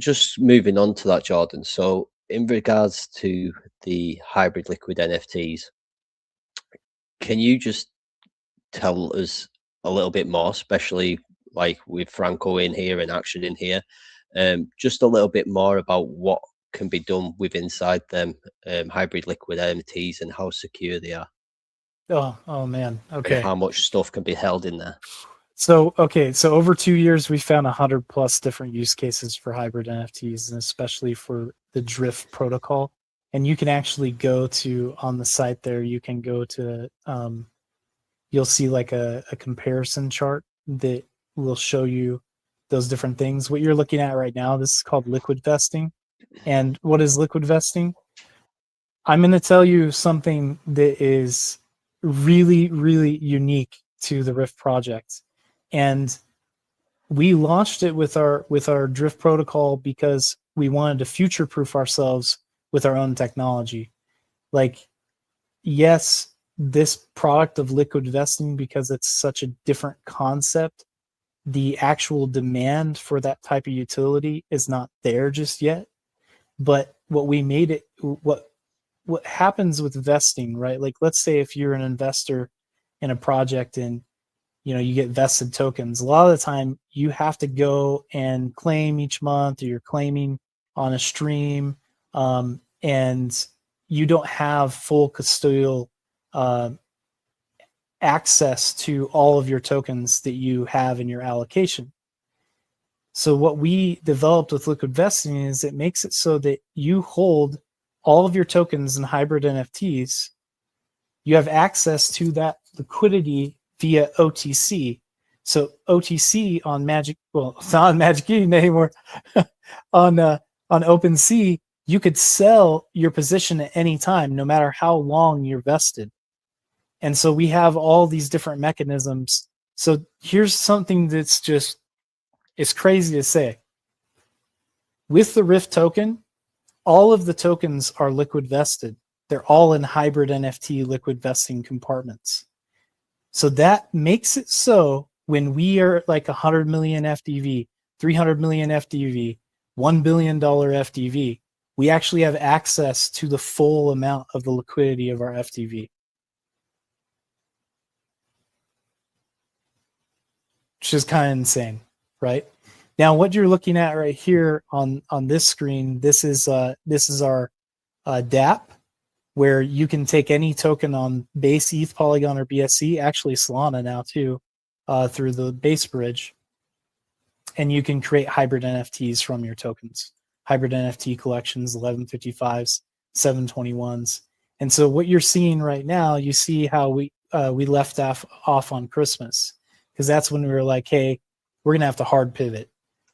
Just moving on to that, Jordan. So in regards to the hybrid liquid NFTs, can you just tell us a little bit more, especially like with Franco in here and Action in here, just a little bit more about what can be done with inside them hybrid liquid NFTs and how secure they are? Oh man. Okay. And how much stuff can be held in there? So over 2 years, we found 100+ different use cases for hybrid NFTs, and especially for the Drift protocol. And you can actually go to, on the site there, you can go to, you'll see like a comparison chart that will show you those different things. What you're looking at right now, this is called liquid vesting. And what is liquid vesting? I'm going to tell you something that is really, really unique to the Rift project. And we launched it with our Drift protocol because we wanted to future-proof ourselves with our own technology. Like, yes, this product of liquid vesting, because it's such a different concept, the actual demand for that type of utility is not there just yet. But what we made it, what happens with vesting, right? Like, let's say if you're an investor in a project and you get vested tokens, a lot of the time you have to go and claim each month, or you're claiming on a stream, and you don't have full custodial access to all of your tokens that you have in your allocation. So what we developed with liquid vesting is it makes it so that you hold all of your tokens in hybrid NFTs. You have access to that liquidity via OTC. So OTC on Magic, well, it's not on Magic Eden anymore. on OpenSea, you could sell your position at any time, no matter how long you're vested. And so we have all these different mechanisms. So here's something that's just, it's crazy to say. With the RIFT token, all of the tokens are liquid vested. They're all in hybrid NFT liquid vesting compartments. So that makes it so when we are like 100 million FDV, 300 million FDV, $1 billion FDV, we actually have access to the full amount of the liquidity of our FDV. Which is kind of insane, right? Now, what you're looking at right here on this screen, this is our DApp, where you can take any token on Base, ETH, Polygon, or BSC, actually Solana now too, through the Base bridge, and you can create hybrid NFTs from your tokens. Hybrid NFT collections, 1155s, 721s. And so what you're seeing right now, you see how we left off on Christmas, because that's when we were like, hey, we're going to have to hard pivot,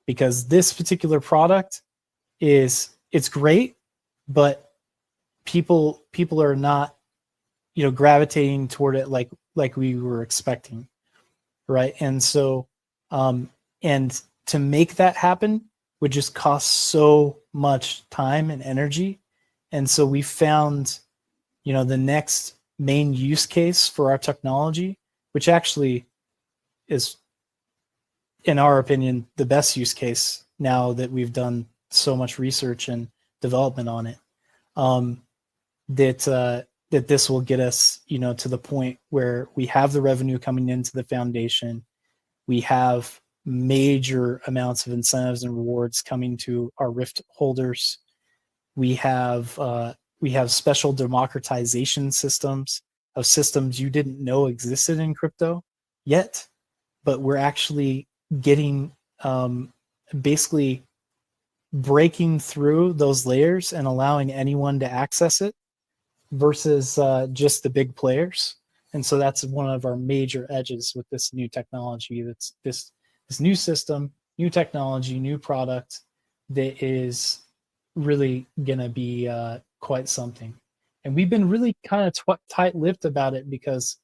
because this particular product it's great, but people are not, gravitating toward it like we were expecting, right? And so, and to make that happen would just cost so much time and energy. And so we found, the next main use case for our technology, which actually is, in our opinion, the best use case now that we've done so much research and development on it. That this will get us, to the point where we have the revenue coming into the foundation. We have major amounts of incentives and rewards coming to our RIFT holders. We have special democratization systems of systems you didn't know existed in crypto yet, but we're actually getting basically breaking through those layers and allowing anyone to access it versus just the big players. And so that's one of our major edges with this new technology. That's this new system, new technology, new product that is really gonna be quite something. And we've been really kind of tight-lipped about it because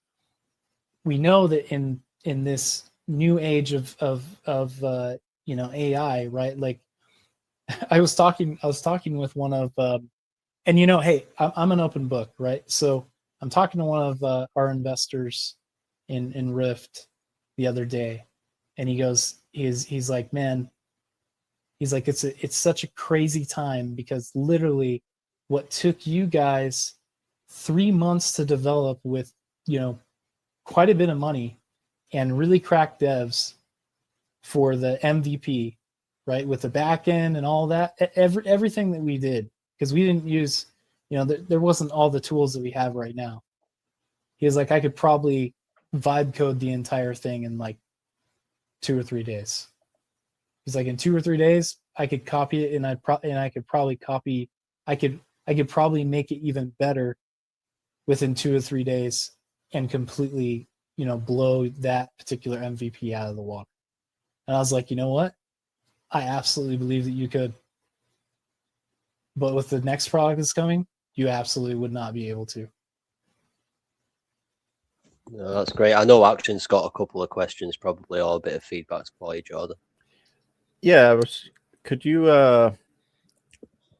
we know that in this new age of AI, right? Like I was talking with one of and hey, I'm an open book, right? So I'm talking to one of our investors in RIFT the other day, and he goes, he's like, man, he's like, it's such a crazy time because literally what took you guys 3 months to develop with quite a bit of money and really crack devs for the MVP, right? With the back end and all that, everything that we did, because we didn't use, there wasn't all the tools that we have right now. He was like, I could probably vibe code the entire thing in like 2 or 3 days. He's like, in 2 or 3 days, I could copy it, and I could probably make it even better within 2 or 3 days and completely, blow that particular MVP out of the water. And I was like, you know what? I absolutely believe that you could. But with the next product that's coming, you absolutely would not be able to. No, that's great. I know Action's got a couple of questions, probably, or a bit of feedback for you, Jordan. Yeah, could you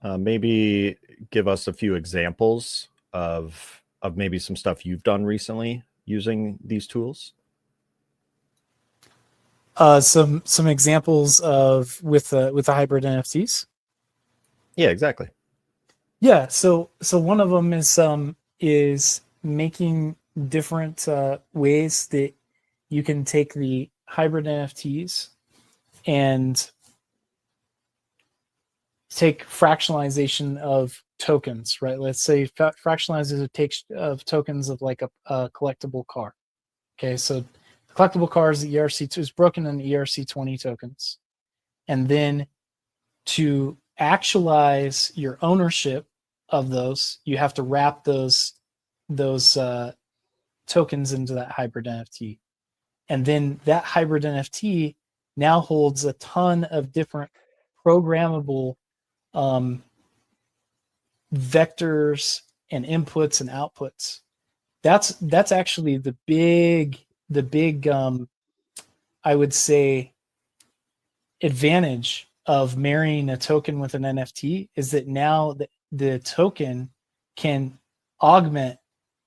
maybe give us a few examples of maybe some stuff you've done recently using these tools? Some examples of with the hybrid NFTs. Yeah, exactly. Yeah, so one of them is making different ways that you can take the hybrid NFTs and take fractionalization of tokens, right? Let's say fractionalization of tokens of like a collectible car. Okay, so the collectible car is the ERC2 is broken in ERC20 tokens, and then to actualize your ownership of those, you have to wrap those tokens into that hybrid NFT, and then that hybrid NFT now holds a ton of different programmable vectors and inputs and outputs. That's actually the big I would say advantage of marrying a token with an NFT is that now the token can augment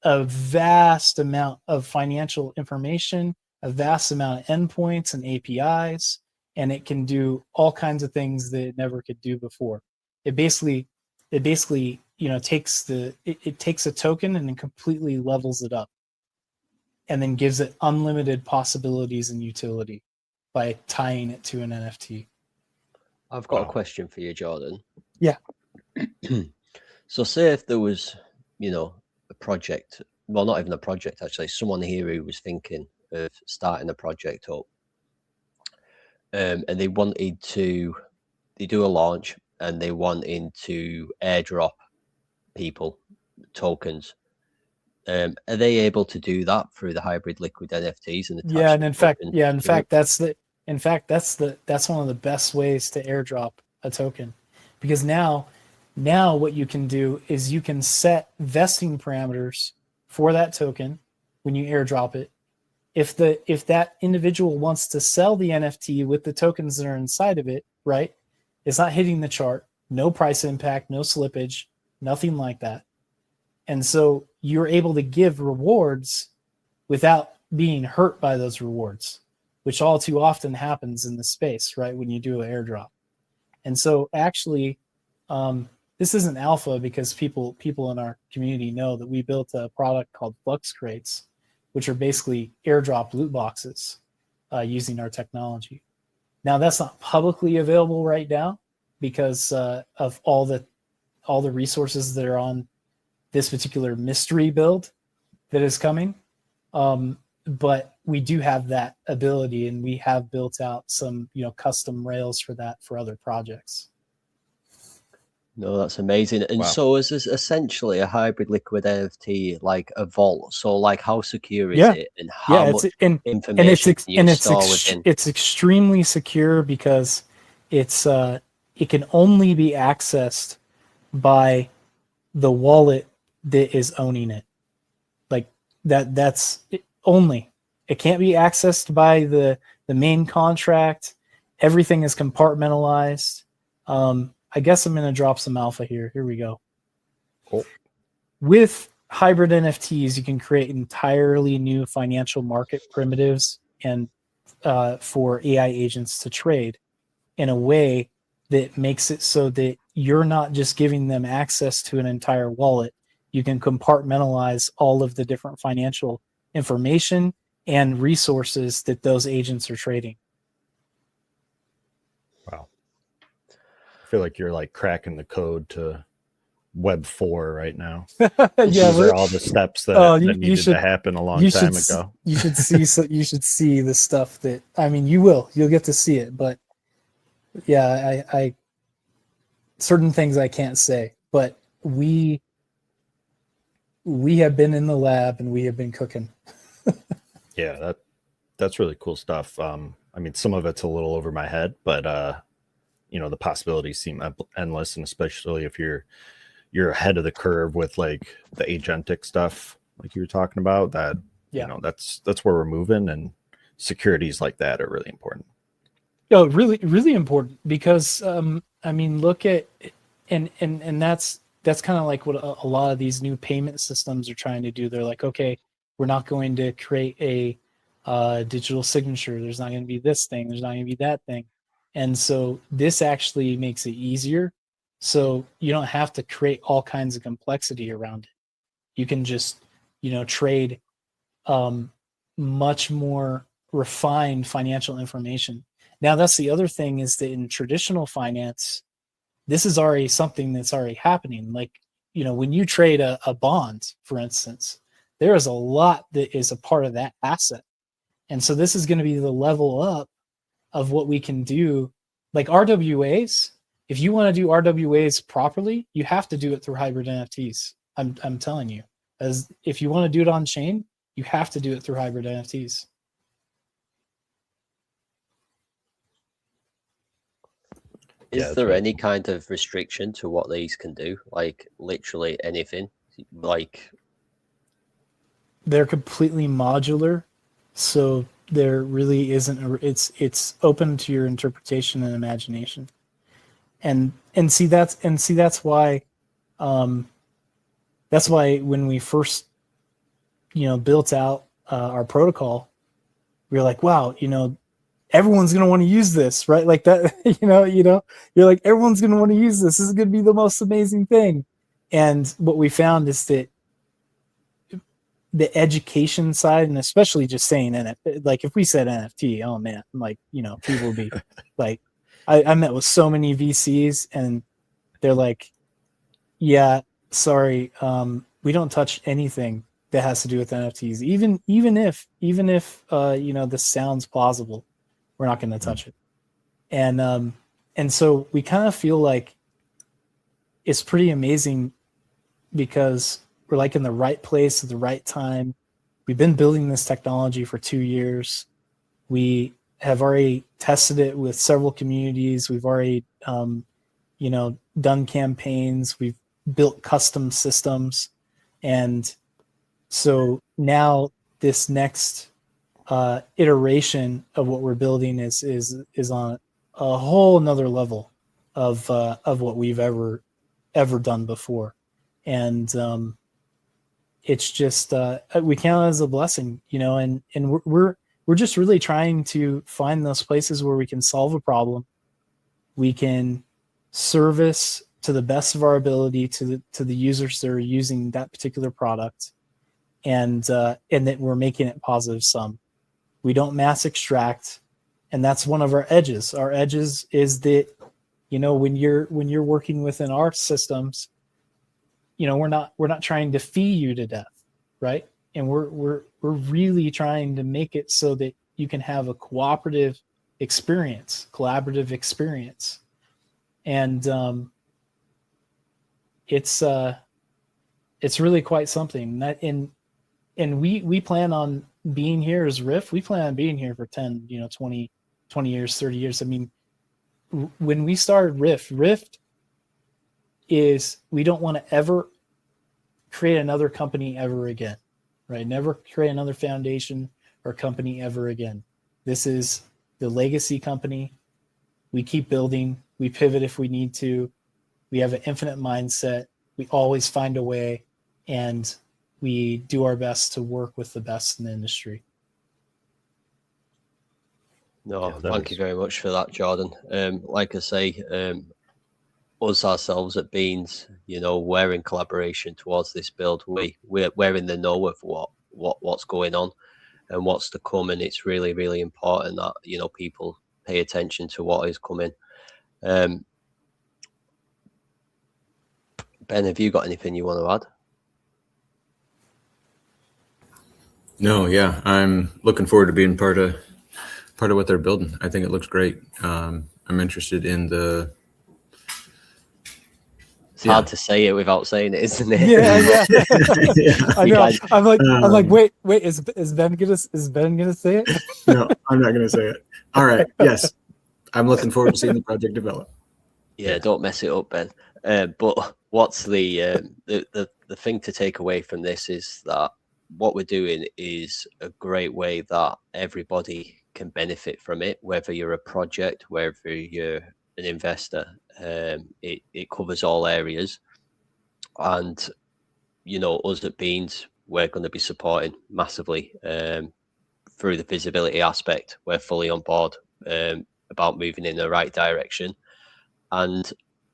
a vast amount of financial information, a vast amount of endpoints and APIs, and it can do all kinds of things that it never could do before. It basically takes a token and then completely levels it up, and then gives it unlimited possibilities and utility by tying it to an NFT. I've got a question for you, Jordan. Yeah. So say if there was, a project, well, not even a project, actually, someone here who was thinking of starting a project up, and they wanted to, they do a launch and they wanted to airdrop people tokens. Are they able to do that through the hybrid liquid NFTs? And yeah, and in fact, that's one of the best ways to airdrop a token, because now what you can do is you can set vesting parameters for that token when you airdrop it. If that individual wants to sell the NFT with the tokens that are inside of it, right? It's not hitting the chart, no price impact, no slippage, nothing like that. And so you're able to give rewards without being hurt by those rewards. which all too often happens in the space, right, when you do an airdrop. And so actually, this isn't alpha because people in our community know that we built a product called Flux Crates, which are basically airdrop loot boxes using our technology. Now that's not publicly available right now because of all the resources that are on this particular mystery build that is coming. But we do have that ability, and we have built out some, custom rails for that for other projects. No, that's amazing. And Wow. so is this essentially a hybrid liquid NFT, like a vault? So like how secure is Yeah. it, and how much information can you store within? It's extremely secure because it's it can only be accessed by the wallet that is owning it. Like that's it only. It can't be accessed by the main contract. Everything is compartmentalized. I guess I'm going to drop some alpha here. Here we go. Cool. With hybrid NFTs, you can create entirely new financial market primitives and for AI agents to trade in a way that makes it so that you're not just giving them access to an entire wallet. You can compartmentalize all of the different financial information and resources that those agents are trading. Wow. I feel like you're like cracking the code to Web 4 right now. These are all the steps that needed to happen a long time ago. You should see. You should see the stuff that, I mean, you'll get to see it. But yeah, I certain things I can't say. But we have been in the lab and we have been cooking. Yeah, that's really cool stuff. I mean, some of it's a little over my head, but the possibilities seem endless, and especially if you're ahead of the curve with like the agentic stuff, like you were talking about. That that's where we're moving, and securities like that are really important. Oh, really, really important because I mean, look at and that's kind of like what a lot of these new payment systems are trying to do. They're like, okay, we're not going to create a digital signature. There's not going to be this thing. There's not going to be that thing. And so this actually makes it easier. So you don't have to create all kinds of complexity around it. You can just, trade much more refined financial information. Now, that's the other thing, is that in traditional finance, this is already something that's already happening. Like, when you trade a bond, for instance, there is a lot that is a part of that asset. And so this is going to be the level up of what we can do. Like RWAs, if you want to do RWAs properly, you have to do it through hybrid NFTs. I'm telling you, as if you want to do it on chain, you have to do it through hybrid NFTs. Is there any kind of restriction to what these can do? Like literally anything? Like they're completely modular, so there really isn't. It's open to your interpretation and imagination. And see that's why when we first built out our protocol, we were like, wow, everyone's going to want to use this, right? Like that, you're like, everyone's going to want to use this. This is going to be the most amazing thing. And what we found is that the education side, and especially just saying NFT, like if we said NFT, oh man, like, people would be like, I met with so many VCs and they're like, yeah, sorry, we don't touch anything that has to do with NFTs. Even if this sounds plausible, we're not going to touch it. And so we kind of feel like it's pretty amazing because we're like in the right place at the right time. We've been building this technology for 2 years. We have already tested it with several communities. We've already, done campaigns. We've built custom systems. And so now this next iteration of what we're building is on a whole nother level of what we've ever done before. And it's just we count it as a blessing, and we're we're just really trying to find those places where we can solve a problem, we can service to the best of our ability to the users that are using that particular product, and that we're making it positive sum. We don't mass extract, and that's one of our edges. Our edges is that, when you're working within our systems, we're not trying to fee you to death, right? And we're really trying to make it so that you can have a collaborative experience, and it's really quite something. And we plan on being here as RIFT. We plan on being here for 10, 20 years, 30 years. I mean, when we started RIFT is we don't want to ever create another company ever again, right? Never create another foundation or company ever again. This is the legacy company. We keep building. We pivot if we need to. We have an infinite mindset. We always find a way, and we do our best to work with the best in the industry. No, thank you very much for that, Jordan. Like I say, us ourselves at Beans, we're in collaboration towards this build. We're in the know of what's going on and what's to come, and it's really, really important that people pay attention to what is coming. Ben, have you got anything you want to add? No, yeah, I'm looking forward to being part of what they're building. I think it looks great. I'm interested in the. It's hard to say it without saying it, isn't it? Yeah. I know. Guys, I'm like, wait. Is Ben gonna say it? No, I'm not gonna say it. All right. Yes, I'm looking forward to seeing the project develop. Yeah, don't mess it up, Ben. But what's the thing to take away from this is that what we're doing is a great way that everybody can benefit from it, whether you're a project, whether you're an investor. It covers all areas, and us at Beans, we're going to be supporting massively through the visibility aspect. We're fully on board about moving in the right direction, and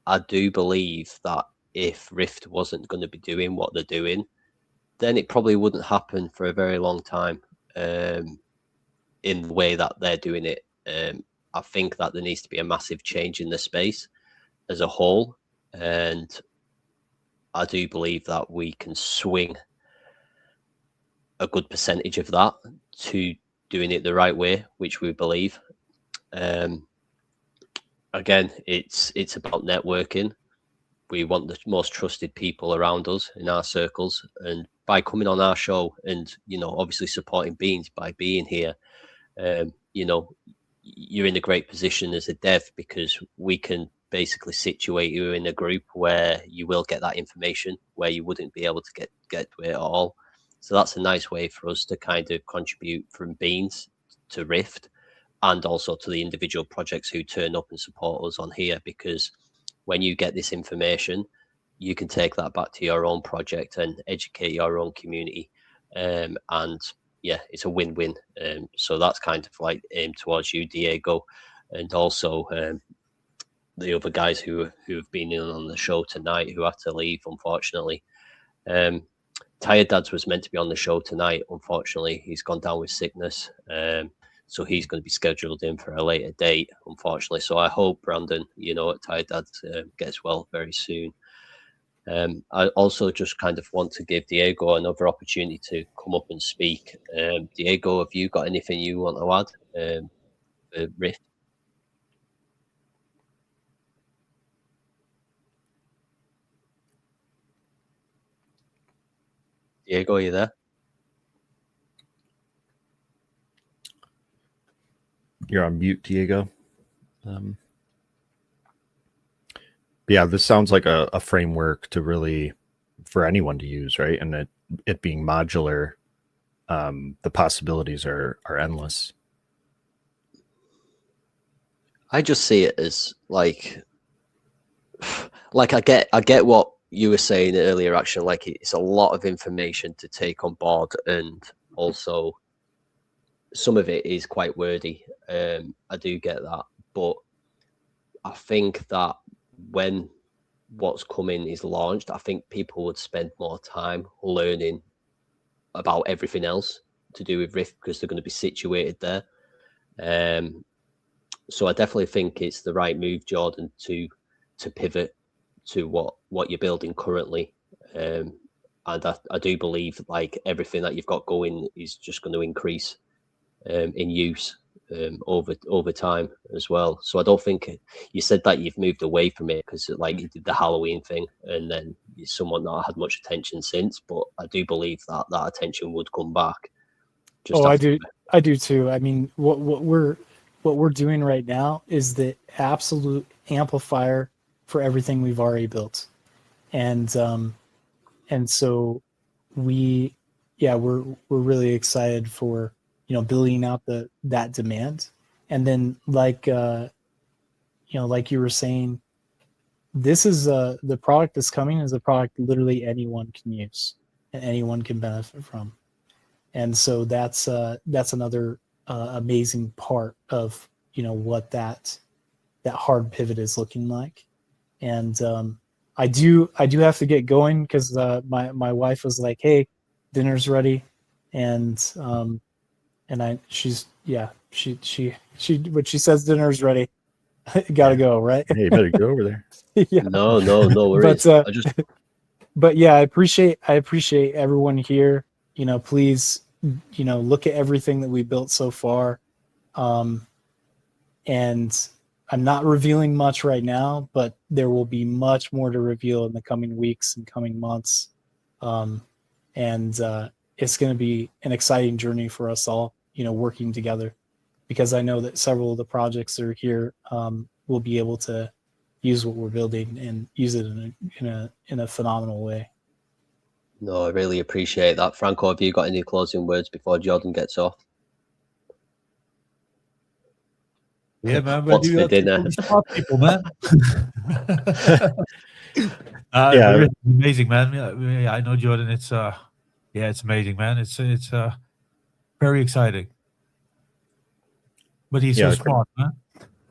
I do believe that if RIFT wasn't going to be doing what they're doing, then it probably wouldn't happen for a very long time in the way that they're doing it. I think that there needs to be a massive change in the space as a whole, and I do believe that we can swing a good percentage of that to doing it the right way, which we believe. Again, it's about networking. We want the most trusted people around us in our circles, and by coming on our show and obviously supporting Beans by being here, you're in a great position as a dev, because we can basically situate you in a group where you will get that information where you wouldn't be able to get to it at all. So that's a nice way for us to kind of contribute from Beans to RIFT, and also to the individual projects who turn up and support us on here, because when you get this information, you can take that back to your own project and educate your own community. And yeah, it's a win-win. So that's kind of like aimed towards you, Diego, and also the other guys who have been in on the show tonight who had to leave, unfortunately. Tired Dads was meant to be on the show tonight. Unfortunately, he's gone down with sickness. So he's going to be scheduled in for a later date, unfortunately. So I hope Brandon, at Tired Dads gets well very soon. I also just kind of want to give Diego another opportunity to come up and speak. Diego, have you got anything you want to add for RIFT? Diego, are you there? You're on mute, Diego. Yeah, this sounds like a framework to really, for anyone to use, right? And it being modular, the possibilities are endless. I just see it as like I get what you were saying earlier, actually. Like, it's a lot of information to take on board and also some of it is quite wordy. I do get that, but I think that when what's coming is launched, I think people would spend more time learning about everything else to do with RIFT because they're going to be situated there. So I definitely think it's the right move, Jordan, to pivot to what you're building currently. And I do believe like everything that you've got going is just going to increase in use over time as well. So I don't think you said that you've moved away from it because like you did the Halloween thing and then you're someone not had much attention since, but I do believe that that attention would come back. I do too. I mean, what we're doing right now is the absolute amplifier for everything we've already built. And so we're really excited for, building out that demand. And then like you were saying, this is the product that's coming is a product literally anyone can use and anyone can benefit from. And so that's another amazing part of, what that hard pivot is looking like. And I do have to get going because my wife was like, "Hey, dinner's ready," and she when she says dinner's ready, gotta go, right? Hey, you better go over there. Yeah. No worries. But yeah, I appreciate everyone here. Please, look at everything that we built so far. And I'm not revealing much right now, but there will be much more to reveal in the coming weeks and coming months. And it's going to be an exciting journey for us all, working together, because I know that several of the projects that are here will be able to use what we're building and use it in a phenomenal way. No, I really appreciate that. Franco, have you got any closing words before Jordan gets off? Yeah, man. What's for dinner? People, man. Yeah, it's amazing, man. Yeah, I know, Jordan. It's it's amazing, man. It's very exciting. But he's so smart, man.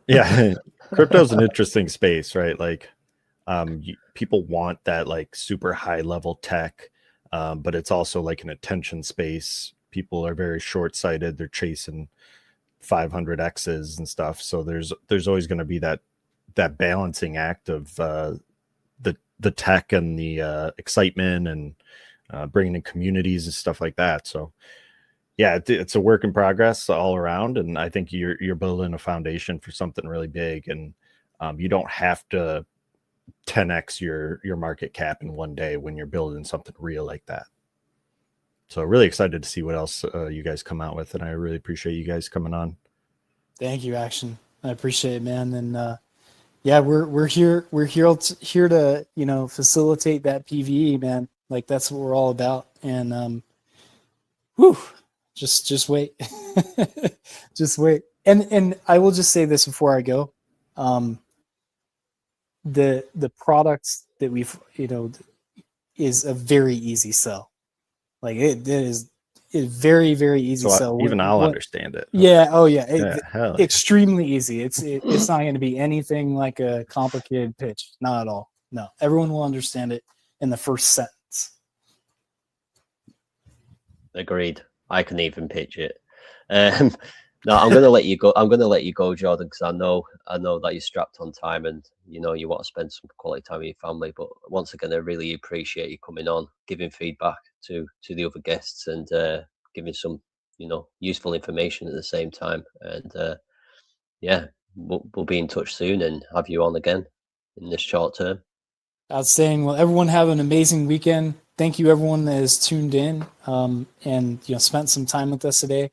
Yeah, crypto's an interesting space, right? Like, people want that like super high level tech, but it's also like an attention space. People are very short sighted. They're chasing 500x's and stuff. So there's always going to be that balancing act of the tech and the excitement and bringing in communities and stuff like that. So yeah, it's a work in progress all around, and I think you're building a foundation for something really big, and you don't have to 10x your market cap in one day when you're building something real like that. So really excited to see what else you guys come out with, and I really appreciate you guys coming on. Thank you, Action. I appreciate it, man. And we're here to facilitate that PVE, man. Like that's what we're all about. And just wait, just wait. And I will just say this before I go. The products that we've is a very easy sell. Like it is very, very easy So sell. even I'll understand it. Yeah. Oh yeah. Hell. Extremely easy. It's not going to be anything like a complicated pitch. Not at all. No, everyone will understand it in the first sentence. Agreed. I can even pitch it. No, I'm gonna let you go. I'm gonna let you go, Jordan, because I know that you're strapped on time and you want to spend some quality time with your family. But once again, I really appreciate you coming on, giving feedback to the other guests, and giving some useful information at the same time. And we'll be in touch soon and have you on again in this short term. Outstanding. Well, everyone have an amazing weekend. Thank you, everyone that has tuned in and spent some time with us today.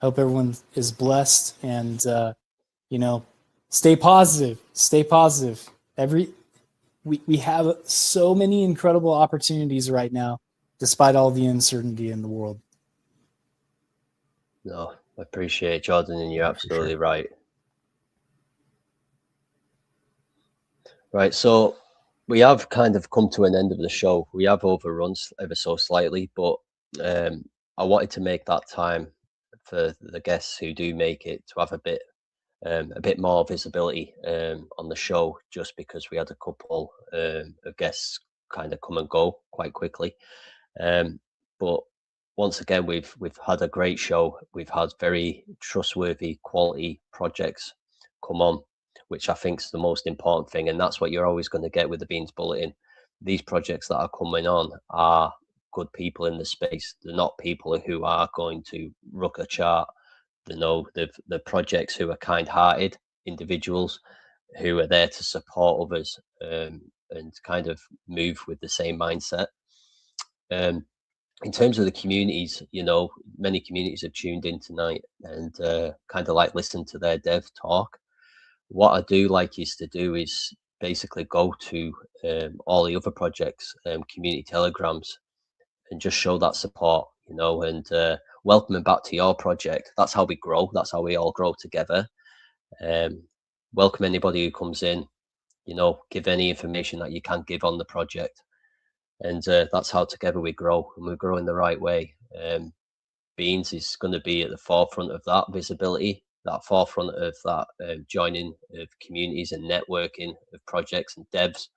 I hope everyone is blessed and stay positive. Stay positive. We have so many incredible opportunities right now, despite all the uncertainty in the world. No, I appreciate it, Jordan, and you're absolutely right. Right, so we have kind of come to an end of the show. We have overrun ever so slightly, but I wanted to make that time for the guests who do make it to have a bit more visibility on the show, just because we had a couple of guests kind of come and go quite quickly. But once again, we've had a great show. We've had very trustworthy, quality projects come on, which I think is the most important thing, and that's what you're always going to get with the Beans Bulletin. These projects that are coming on are good people in the space. They're not people who are going to rook a chart. You know, the projects who are kind-hearted individuals who are there to support others and kind of move with the same mindset. In terms of the communities, you know, many communities have tuned in tonight and kind of like listen to their dev talk. What I do like is to do is basically go to all the other projects, community telegrams, and just show that support, you know, and welcome them back to your project. That's how we grow. That's how we all grow together. Welcome anybody who comes in, you know, give any information that you can give on the project. And that's how together we grow, and we grow in the right way. Beans is going to be at the forefront of that visibility, that forefront of that joining of communities and networking of projects and devs.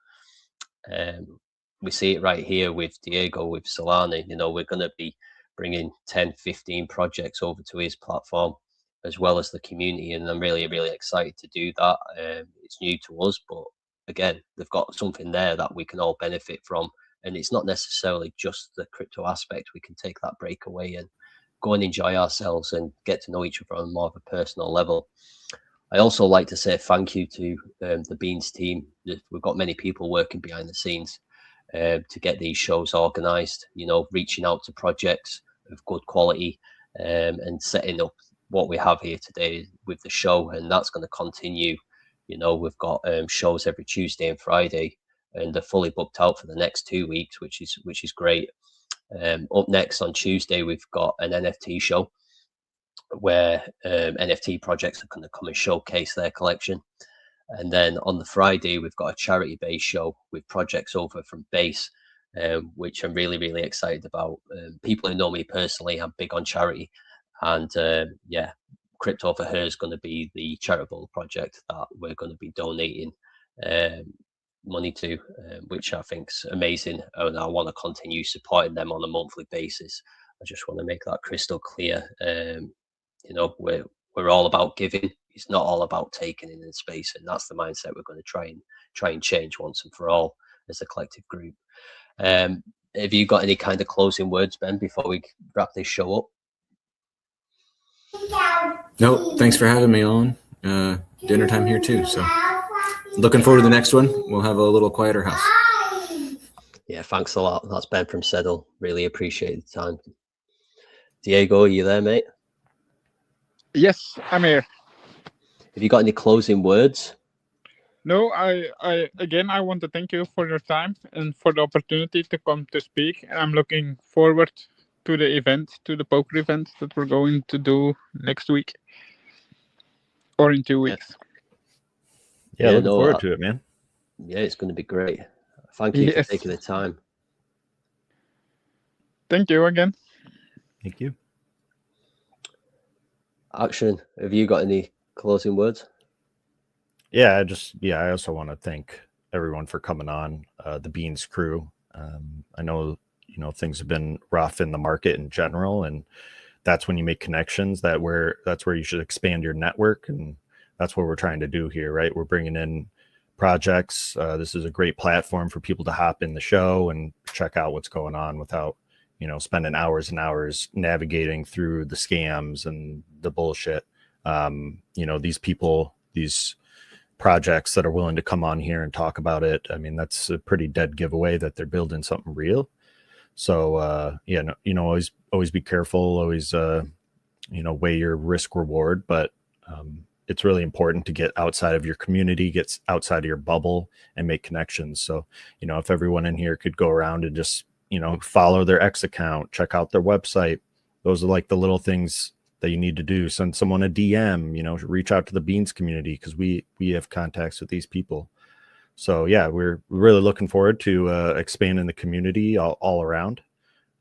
We see it right here with Diego, with Solana. You know, we're going to be bringing 10, 15 projects over to his platform, as well as the community. And I'm really, really excited to do that. It's new to us, but again, they've got something there that we can all benefit from. And it's not necessarily just the crypto aspect. We can take that break away and go and enjoy ourselves and get to know each other on more of a personal level. I also like to say thank you to the Beans team. We've got many people working behind the scenes to get these shows organized, you know, reaching out to projects of good quality and setting up what we have here today with the show. And that's going to continue. You know, we've got shows every Tuesday and Friday, and they're fully booked out for the next 2 weeks, which is great. Up next on Tuesday, we've got an NFT show where NFT projects are going to come and showcase their collection. And then on the Friday, we've got a charity-based show with projects over from Base, which I'm really, really excited about. People who know me personally, I'm big on charity. And yeah, Crypto for Her is going to be the charitable project that we're going to be donating money to, which I think's amazing, and I want to continue supporting them on a monthly basis. I just want to make that crystal clear. You know, we're all about giving. It's not all about taking in the space, and that's the mindset we're going to try and change once and for all as a collective group. Have you got any kind of closing words, Ben, before we wrap this show up? No, thanks for having me on. Dinner time here too, so looking forward to the next one. We'll have a little quieter house. Yeah, thanks a lot. That's Ben from SEDL. Really appreciate the time. Diego, are you there, mate? Yes, I'm here. Have you got any closing words? No, I again, I want to thank you for your time and for the opportunity to come to speak. I'm looking forward to the event, to the poker event that we're going to do next week or in 2 weeks. Yeah, looking forward to it, man. Yeah, it's going to be great. Thank you for taking the time. Thank you again. Thank you. Action, have you got any closing words? Yeah, I also want to thank everyone for coming on, the Beans crew. I know, you know, things have been rough in the market in general, and that's when you make connections. That's where you should expand your network, and that's what we're trying to do here, right? We're bringing in projects. This is a great platform for people to hop in the show and check out what's going on without, you know, spending hours and hours navigating through the scams and the bullshit. You know, these people, these projects that are willing to come on here and talk about it, I mean, that's a pretty dead giveaway that they're building something real. So yeah, no, you know, always be careful, always you know, weigh your risk reward, but it's really important to get outside of your community, get outside of your bubble and make connections. So, you know, if everyone in here could go around and just, you know, follow their X account, check out their website, those are like the little things that you need to do. Send someone a DM, you know, reach out to the Beans community, because we have contacts with these people. So yeah, we're really looking forward to expanding the community all around.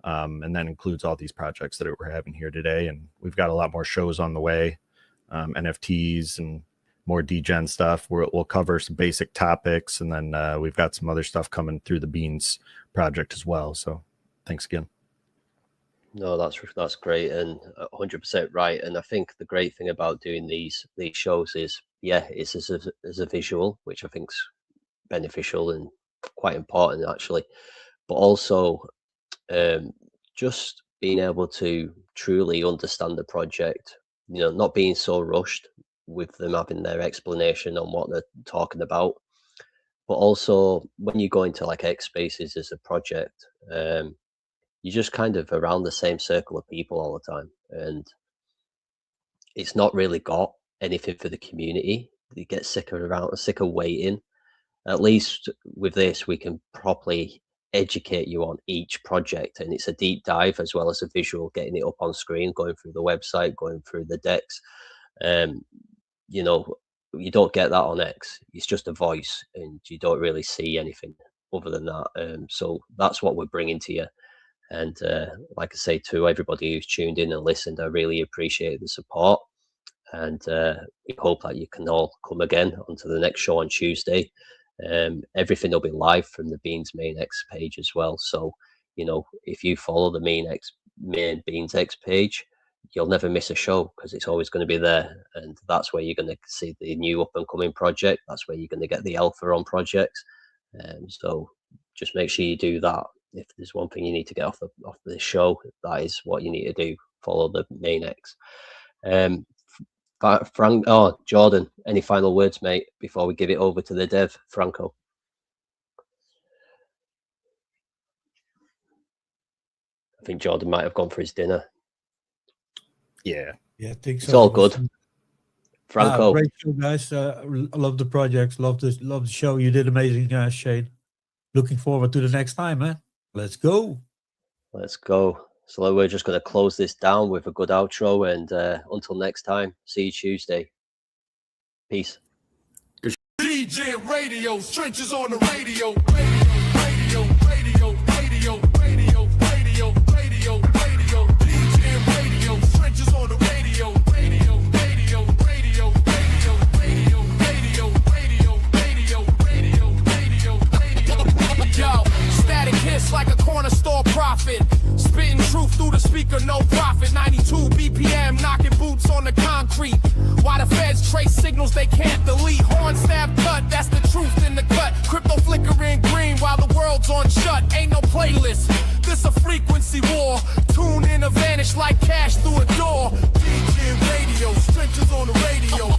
And that includes all these projects that we're having here today. And we've got a lot more shows on the way, NFTs and more DGen stuff. We'll cover some basic topics, and then we've got some other stuff coming through the Beans project as well. So thanks again. No, that's great and 100% right. And I think the great thing about doing these shows is, yeah, it's as a visual, which I think's beneficial and quite important actually, but also just being able to truly understand the project, you know, not being so rushed with them having their explanation on what they're talking about, but also when you go into like X Spaces as a project, you're just kind of around the same circle of people all the time, and it's not really got anything for the community. You get sick of waiting. At least with this, we can properly educate you on each project, and it's a deep dive as well as a visual, getting it up on screen, going through the website, going through the decks. You know, you don't get that on X. It's just a voice, and you don't really see anything other than that. So that's what we're bringing to you. And like I say, to everybody who's tuned in and listened, I really appreciate the support. And we hope that you can all come again onto the next show on Tuesday. Everything will be live from the Beans main X page as well. So, you know, if you follow the main Beans X page, you'll never miss a show because it's always going to be there. And that's where you're going to see the new up and coming project. That's where you're going to get the alpha on projects. So just make sure you do that. If there's one thing you need to get off the show, that is what you need to do. Follow the main X. Jordan, any final words, mate, before we give it over to the dev, Franco? I think Jordan might have gone for his dinner. Yeah, I think so. It's all good. Franco, great show, guys. I love the projects. Love the show. You did amazing, Shane. Looking forward to the next time, man. Let's go. Let's go. So we're just going to close this down with a good outro, and until next time, see you Tuesday. Peace. DGNRadio, trenches on the radio. Radio, radio, radio, radio, radio, radio, radio. DGNRadio, trenches on the radio. Radio, radio, radio, radio, radio, radio, radio, radio, radio, radio. Yo, static hits like a corner store prophet. Spitting truth through the speaker, no profit. 92 BPM, knocking boots on the concrete. Why the feds trace signals they can't delete. Horn stab cut, that's the truth in the cut. Crypto flickering green while the world's on shut. Ain't no playlist, this a frequency war. Tune in or vanish like cash through a door. DGNRadio, stretches on the radio.